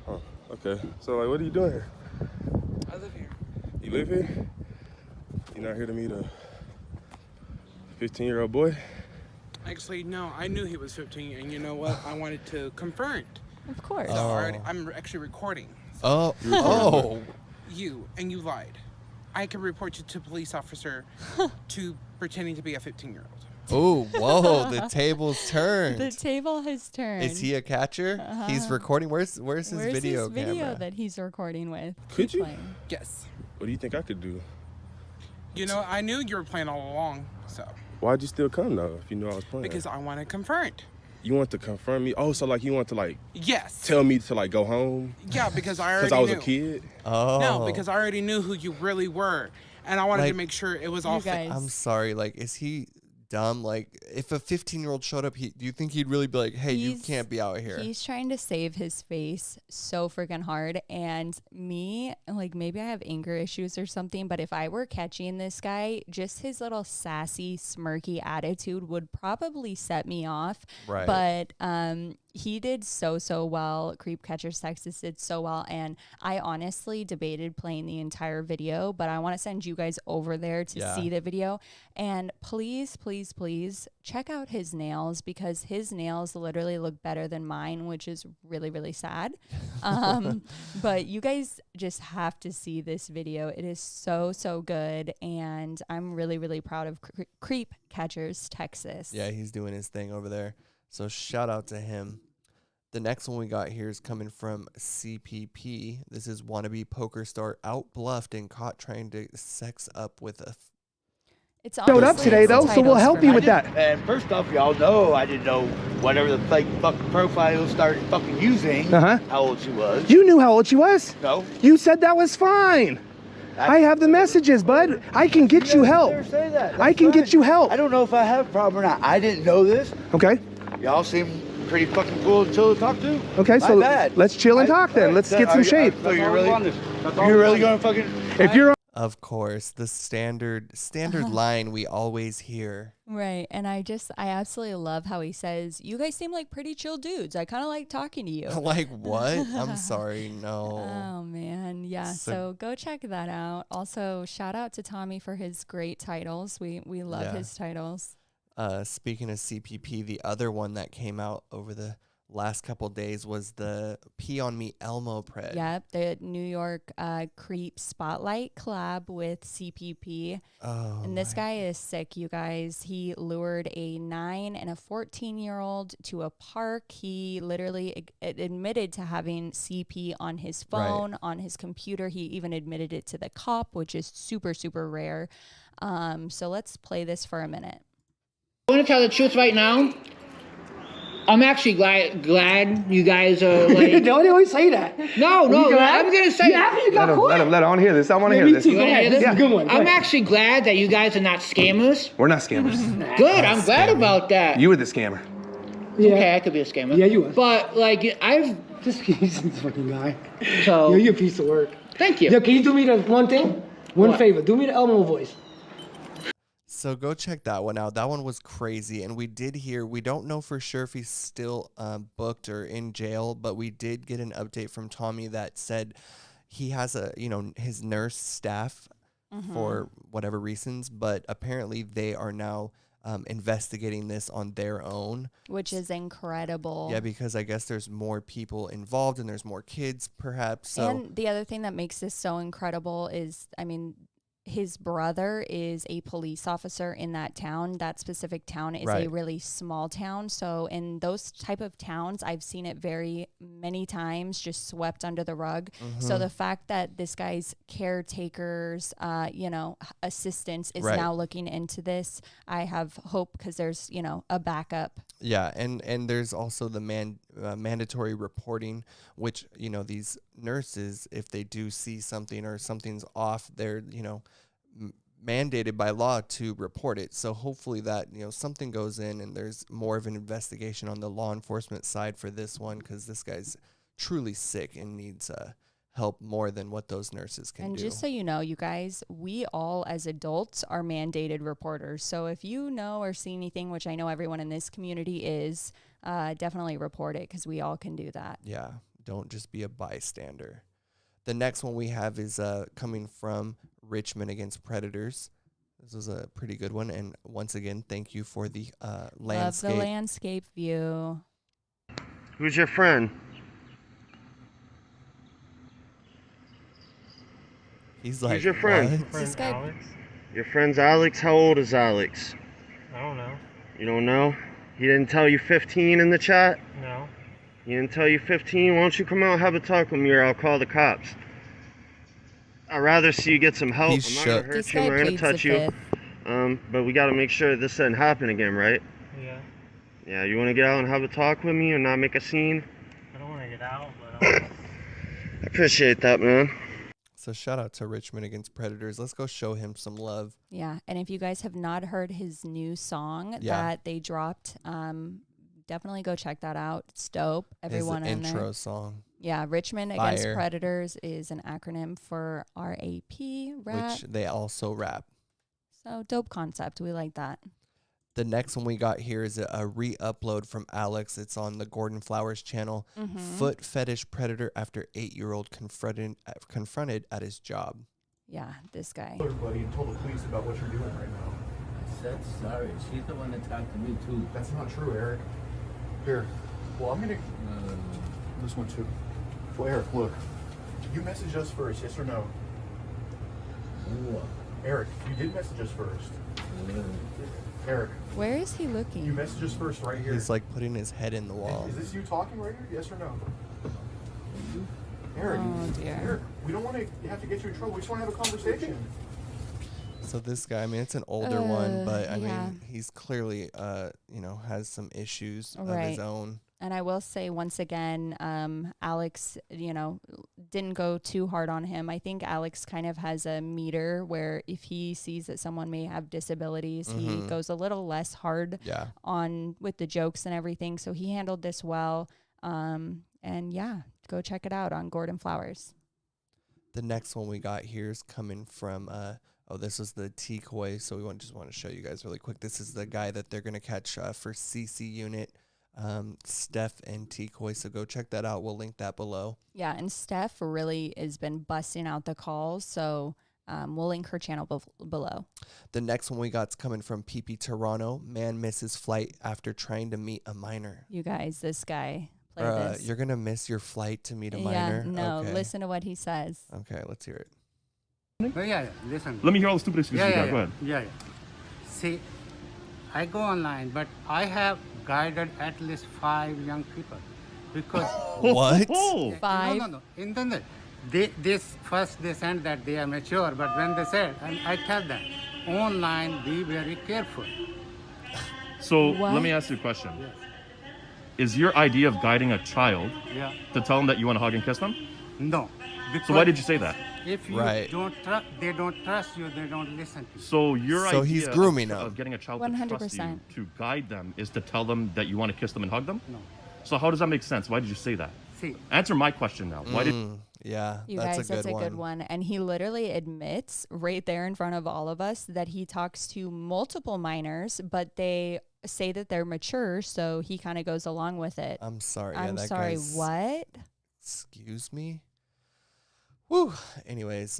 Oh, okay. So like, what are you doing here? I live here. You live here? You're not here to meet a 15-year-old boy? Actually, no, I knew he was 15, and you know what? I wanted to confirm it. Of course. So I'm actually recording. So You lied. I can report you to a police officer to pretending to be a 15-year-old. Oh, whoa, the table's turned. The table has turned. Is he a catcher? He's recording. Where's his video camera? That he's recording with? Could you? Yes. What do you think I could do? You know, I knew you were playing all along, so. Why'd you still come, though, if you knew I was playing? Because I want to confirm it. You want to confirm me? Oh, so, like, you want to, like... Yes. Tell me to, like, go home? Yeah, because I already knew. Because I was a kid? Oh. No, because I already knew who you really were, and I wanted to make sure it was all fake. I'm sorry, like, is he dumb? Like, if a 15-year-old showed up, do you think he'd really be like, hey, you can't be out here? He's trying to save his face so freaking hard. And me, like, maybe I have anger issues or something, but if I were catching this guy, just his little sassy, smirky attitude would probably set me off. Right. But he did so well. Creep Catchers Texas did so well. And I honestly debated playing the entire video, but I want to send you guys over there to see the video. And please, please, please check out his nails, because his nails literally look better than mine, which is really, really sad. But you guys just have to see this video. It is so good. And I'm really, really proud of Creep Catchers Texas. Yeah, he's doing his thing over there. So shout out to him. The next one we got here is coming from CPP. This is wannabe poker star outbluffed and caught trying to sex up with a It's showed up today, though, so we'll help you with that. And first off, y'all know I didn't know whatever the fake fucking profile started fucking using, how old she was. You knew how old she was? No. You said that was fine. I have the messages, bud. I can get you help. Say that. I can get you help. I don't know if I have a problem or not. I didn't know this. Okay. Y'all seem pretty fucking cool and chill to talk to. Okay, My so bad. let's chill and talk then. Let's get some shape. So you're really going to fucking... If you're... Of course, the standard line we always hear. Right. And I absolutely love how he says, you guys seem like pretty chill dudes. I kind of like talking to you. Like what? I'm sorry. No. Oh, man. Yeah. So go check that out. Also, shout out to Tommy for his great titles. We love his titles. Speaking of CPP, the other one that came out over the last couple days was the Pee on Me Elmo pred. Yep, the New York Creep Spotlight collab with CPP. Oh, and this guy is sick, you guys. He lured a 9 and a 14-year-old to a park. He literally admitted to having CP on his phone, on his computer. He even admitted it to the cop, which is super, super rare. So let's play this for a minute. I want to tell the truth right now. I'm actually glad you guys are like... Don't always say that. No, I'm going to say... Let him. I want to hear this. I want to hear this. You want to hear this? Yeah. Good one. I'm actually glad that you guys are not scammers. We're not scammers. Good. I'm glad about that. You were the scammer. Yeah. Okay, I could be a scammer. Yeah, you were. But, like, He's this fucking guy. So... You're a piece of work. Thank you. Yo, can you do me the one thing? One favor. Do me the Elmo voice. So go check that one out. That one was crazy. And we don't know for sure if he's still booked or in jail, but we did get an update from Tommy that said he has his nurse staff for whatever reasons, but apparently they are now investigating this on their own. Which is incredible. Yeah, because I guess there's more people involved and there's more kids perhaps. So. And the other thing that makes this so incredible is, his brother is a police officer in that town. That specific town is a really small town. So in those type of towns, I've seen it very many times, just swept under the rug. So the fact that this guy's caretaker's, assistants is now looking into this, I have hope because there's, a backup. Yeah, and there's also the mandatory reporting, which, these nurses, if they do see something or something's off, they're, mandated by law to report it. So hopefully that, something goes in and there's more of an investigation on the law enforcement side for this one, because this guy's truly sick and needs help more than what those nurses can do. And just so you know, you guys, we all as adults are mandated reporters. So if you know or see anything, which I know everyone in this community is, definitely report it because we all can do that. Yeah, don't just be a bystander. The next one we have is coming from Richmond against Predators. This was a pretty good one. And once again, thank you for the landscape. Love the landscape view. Who's your friend? He's like, who's your friend? This guy, Alex? Your friend's Alex? How old is Alex? I don't know. You don't know? He didn't tell you 15 in the chat? No. He didn't tell you 15? Why don't you come out and have a talk with me or I'll call the cops. I'd rather see you get some help. He's I'm not gonna hurt you, I'm not gonna touch you. But we gotta make sure this doesn't happen again, right? Yeah. Yeah, you wanna get out and have a talk with me and not make a scene? I don't wanna get out, but I appreciate that, man. So shout out to Richmond against Predators. Let's go show him some love. Yeah, and if you guys have not heard his new song that they dropped, definitely go check that out. It's dope. Everyone in there. Intro song. Yeah, Richmond against Predators is an acronym for RAP, rap. Which they also rap. So dope concept. We like that. The next one we got here is a re-upload from Alex. It's on the Gordon Flowers channel. Foot fetish predator after 8-year-old confronted at his job. Yeah, this guy. Buddy, and told the police about what you're doing right now. I said sorry. She's the one that talked to me too. That's not true, Eric. Here. Well, I'm gonna. This one too. Well, Eric, look. You messaged us first, yes or no? What? Eric, you did message us first. Eric. Where is he looking? You messaged us first right here. He's like putting his head in the wall. Is this you talking right here? Yes or no? Eric. Oh, dear. Eric, we don't want to have to get you in trouble. We just want to have a conversation. So this guy, I mean, it's an older one, but I mean, he's clearly, you know, has some issues of his own. And I will say once again, Alex, you know, didn't go too hard on him. I think Alex kind of has a meter where if he sees that someone may have disabilities, he goes a little less hard on with the jokes and everything. So he handled this well. And yeah, go check it out on Gordon Flowers. The next one we got here is coming from, this is the Tcoy. So we just want to show you guys really quick. This is the guy that they're going to catch for CC unit. Steph and Tcoy, so go check that out. We'll link that below. Yeah, and Steph really has been busting out the calls, so we'll link her channel below. The next one we got's coming from PP Toronto. Man misses flight after trying to meet a minor. You guys, this guy, play this. You're gonna miss your flight to meet a minor? No, listen to what he says. Okay, let's hear it. Listen. Let me hear all the stupid excuses you got. Go ahead. Yeah. See, I go online, but I have guided at least 5 young people because what? 5? No. Internet. They send that they are mature, but when they say, and I tell them, online, be very careful. So let me ask you a question. Yes. Is your idea of guiding a child to tell them that you want to hug and kiss them? No. So why did you say that? If you don't they don't trust you, they don't listen to you. So your idea he's grooming of getting a child 100%. to trust you, to guide them, is to tell them that you want to kiss them and hug them? No. So how does that make sense? Why did you say that? See. Answer my question now. Why did? Yeah, you guys, that's a good one. And he literally admits right there in front of all of us that he talks to multiple minors, but they say that they're mature, so he kind of goes along with it. I'm sorry. I'm sorry, what? Excuse me? Woo. Anyways,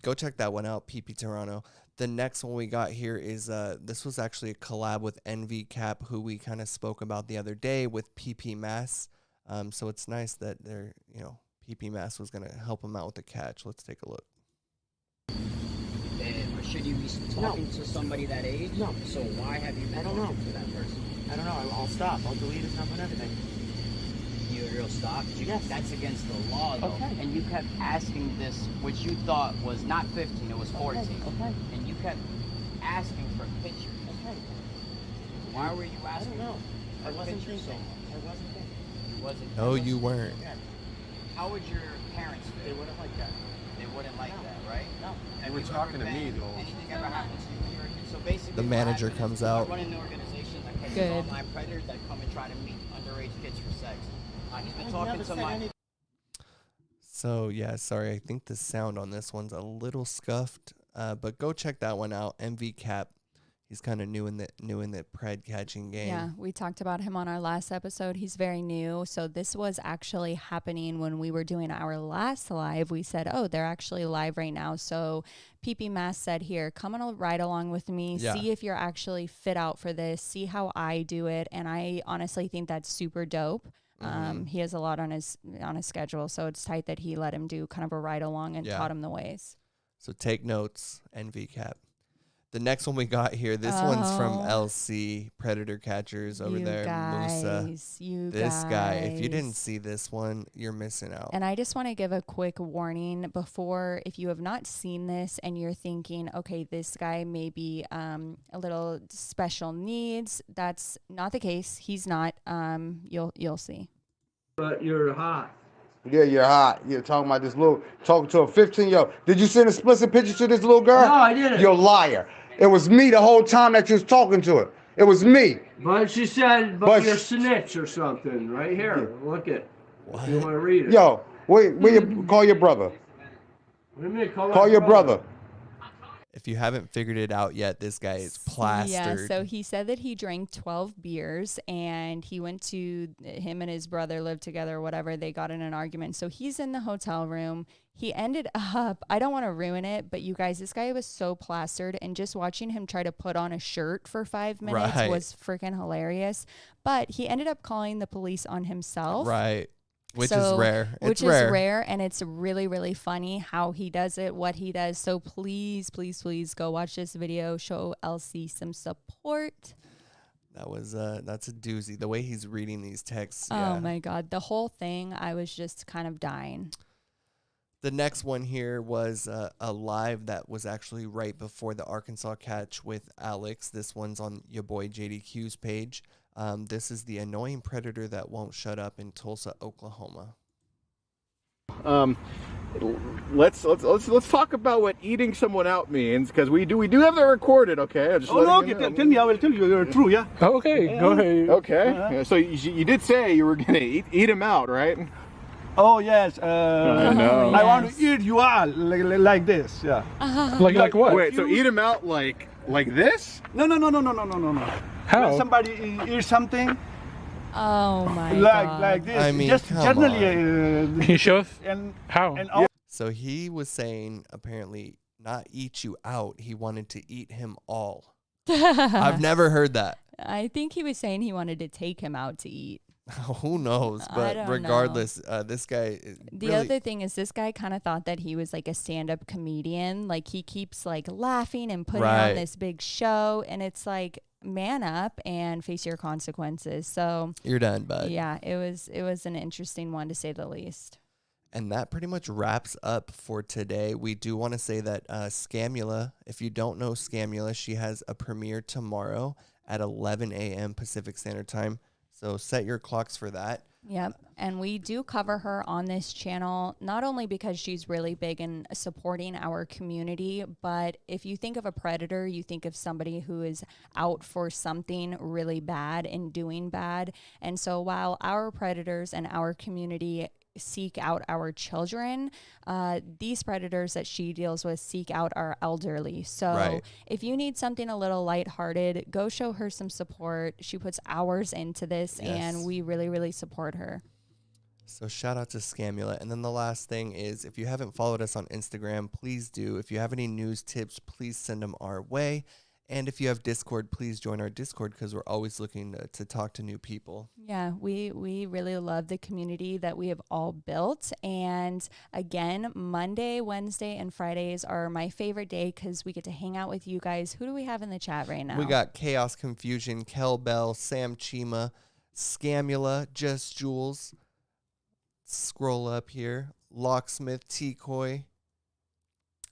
go check that one out, PP Toronto. The next one we got here is, this was actually a collab with NVCAP, who we kind of spoke about the other day with PP Mass. So it's nice that they're, you know, PP Mass was going to help him out with the catch. Let's take a look. Should you be talking to somebody that age? No. So why have you been talking to that person? I don't know. I'll stop. I'll delete his number and everything. You'll stop? Yes. That's against the law, though. Okay. And you kept asking this, which you thought was not 15, it was 14. Okay. And you kept asking for pictures. Okay. Why were you asking? I don't know. I wasn't thinking. I wasn't thinking. You wasn't. No, you weren't. How would your parents feel? They wouldn't like that. They wouldn't like that, right? No. And you were talking to me, though. Anything ever happened to you when you were a kid? So basically, The manager comes out. I run an organization that catches online predators that come and try to meet underage kids for sex. He's been talking to my... So yeah, sorry. I think the sound on this one's a little scuffed, but go check that one out. NVCAP. He's kind of new in the pred catching game. Yeah, we talked about him on our last episode. He's very new. So this was actually happening when we were doing our last live. We said, oh, they're actually live right now. So PP Mass said, here, come on a ride along with me. Yeah. See if you're actually fit out for this. See how I do it. And I honestly think that's super dope. He has a lot on his schedule. So it's tight that he let him do kind of a ride along and taught him the ways. So take notes, NVCAP. The next one we got here, this one's from LC, Predator Catchers over there, Musa. This guy, if you didn't see this one, you're missing out. And I just want to give a quick warning before, if you have not seen this and you're thinking, okay, this guy may be a little special needs, that's not the case. He's not. You'll see. But you're hot. Yeah, you're hot. You're talking about this talking to a 15-year-old. Did you send explicit pictures to this little girl? No, I didn't. You're a liar. It was me the whole time that you was talking to her. It was me. But she said, but you're a snitch or something. Right here. Yeah. Look it. If you want to read it. Yo, where you call your brother? What do you mean, call your brother. If you haven't figured it out yet, this guy is plastered. Yeah, so he said that he drank 12 beers and he went to, him and his brother lived together or whatever. They got in an argument. So he's in the hotel room. He ended up, I don't want to ruin it, but you guys, this guy was so plastered, and just watching him try to put on a shirt for 5 minutes was freaking hilarious. But he ended up calling the police on himself. Right. Which is rare. Which is rare, and it's really, really funny how he does it, what he does. So please, please, please go watch this video. Show LC some support. That was that's a doozy. The way he's reading these texts. Oh my God, the whole thing, I was just kind of dying. The next one here was a live that was actually right before the Arkansas catch with Alex. This one's on your boy JDQ's page. This is the annoying predator that won't shut up in Tulsa, Oklahoma. Let's talk about what eating someone out means, because we do have that recorded. Okay. Tell me. I will tell you. You're true. Yeah. Okay. Go ahead. Okay. So you did say you were gonna eat him out, right? Oh yes. I know. I want to eat you out like this. Yeah. Like what? Wait. So eat him out like this? No. How? When somebody eats something. Oh my God. Like this. I mean, just generally. Can you show us? How? So he was saying apparently not eat you out. He wanted to eat him all. I've never heard that. I think he was saying he wanted to take him out to eat. Who knows? But regardless, this guy. The other thing is, this guy kind of thought that he was like a stand-up comedian. Like he keeps like laughing and putting on this big show, and it's like, man up and face your consequences. So you're done, bud. Yeah, it was an interesting one to say the least. And that pretty much wraps up for today. We do want to say that Scamula, if you don't know Scamula, she has a premiere tomorrow at 11 a.m. Pacific Standard Time. So set your clocks for that. Yep. And we do cover her on this channel, not only because she's really big in supporting our community, but if you think of a predator, you think of somebody who is out for something really bad and doing bad. And so while our predators and our community seek out our children, these predators that she deals with seek out our elderly. So if you need something a little lighthearted, go show her some support. She puts hours into this, and we really, really support her. So shout out to Scamula. And then the last thing is, if you haven't followed us on Instagram, please do. If you have any news tips, please send them our way. And if you have Discord, please join our Discord, because we're always looking to talk to new people. Yeah, we really love the community that we have all built. And again, Monday, Wednesday, and Fridays are my favorite day because we get to hang out with you guys. Who do we have in the chat right now? We got Chaos Confusion, Kel Bell, Sam Chima, Scamula, Just Jules. Scroll up here. Locksmith, Tcoy.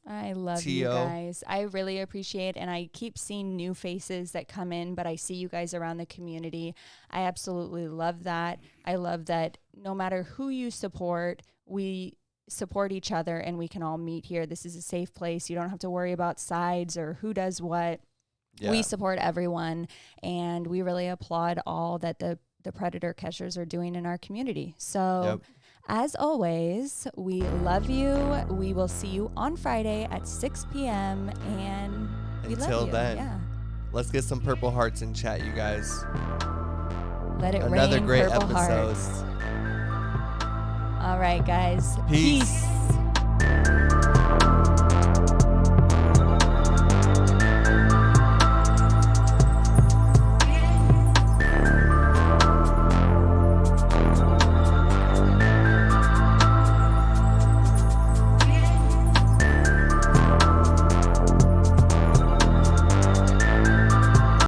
I love you guys. I really appreciate it. And I keep seeing new faces that come in, but I see you guys around the community. I absolutely love that. I love that no matter who you support, we support each other and we can all meet here. This is a safe place. You don't have to worry about sides or who does what. Yeah. We support everyone, and we really applaud all that the predator catchers are doing in our community. So as always, we love you. We will see you on Friday at 6 p.m. And we love you. Until then, let's get some purple hearts in chat, you guys. Let it rain. Another great episode. All right, guys. Peace.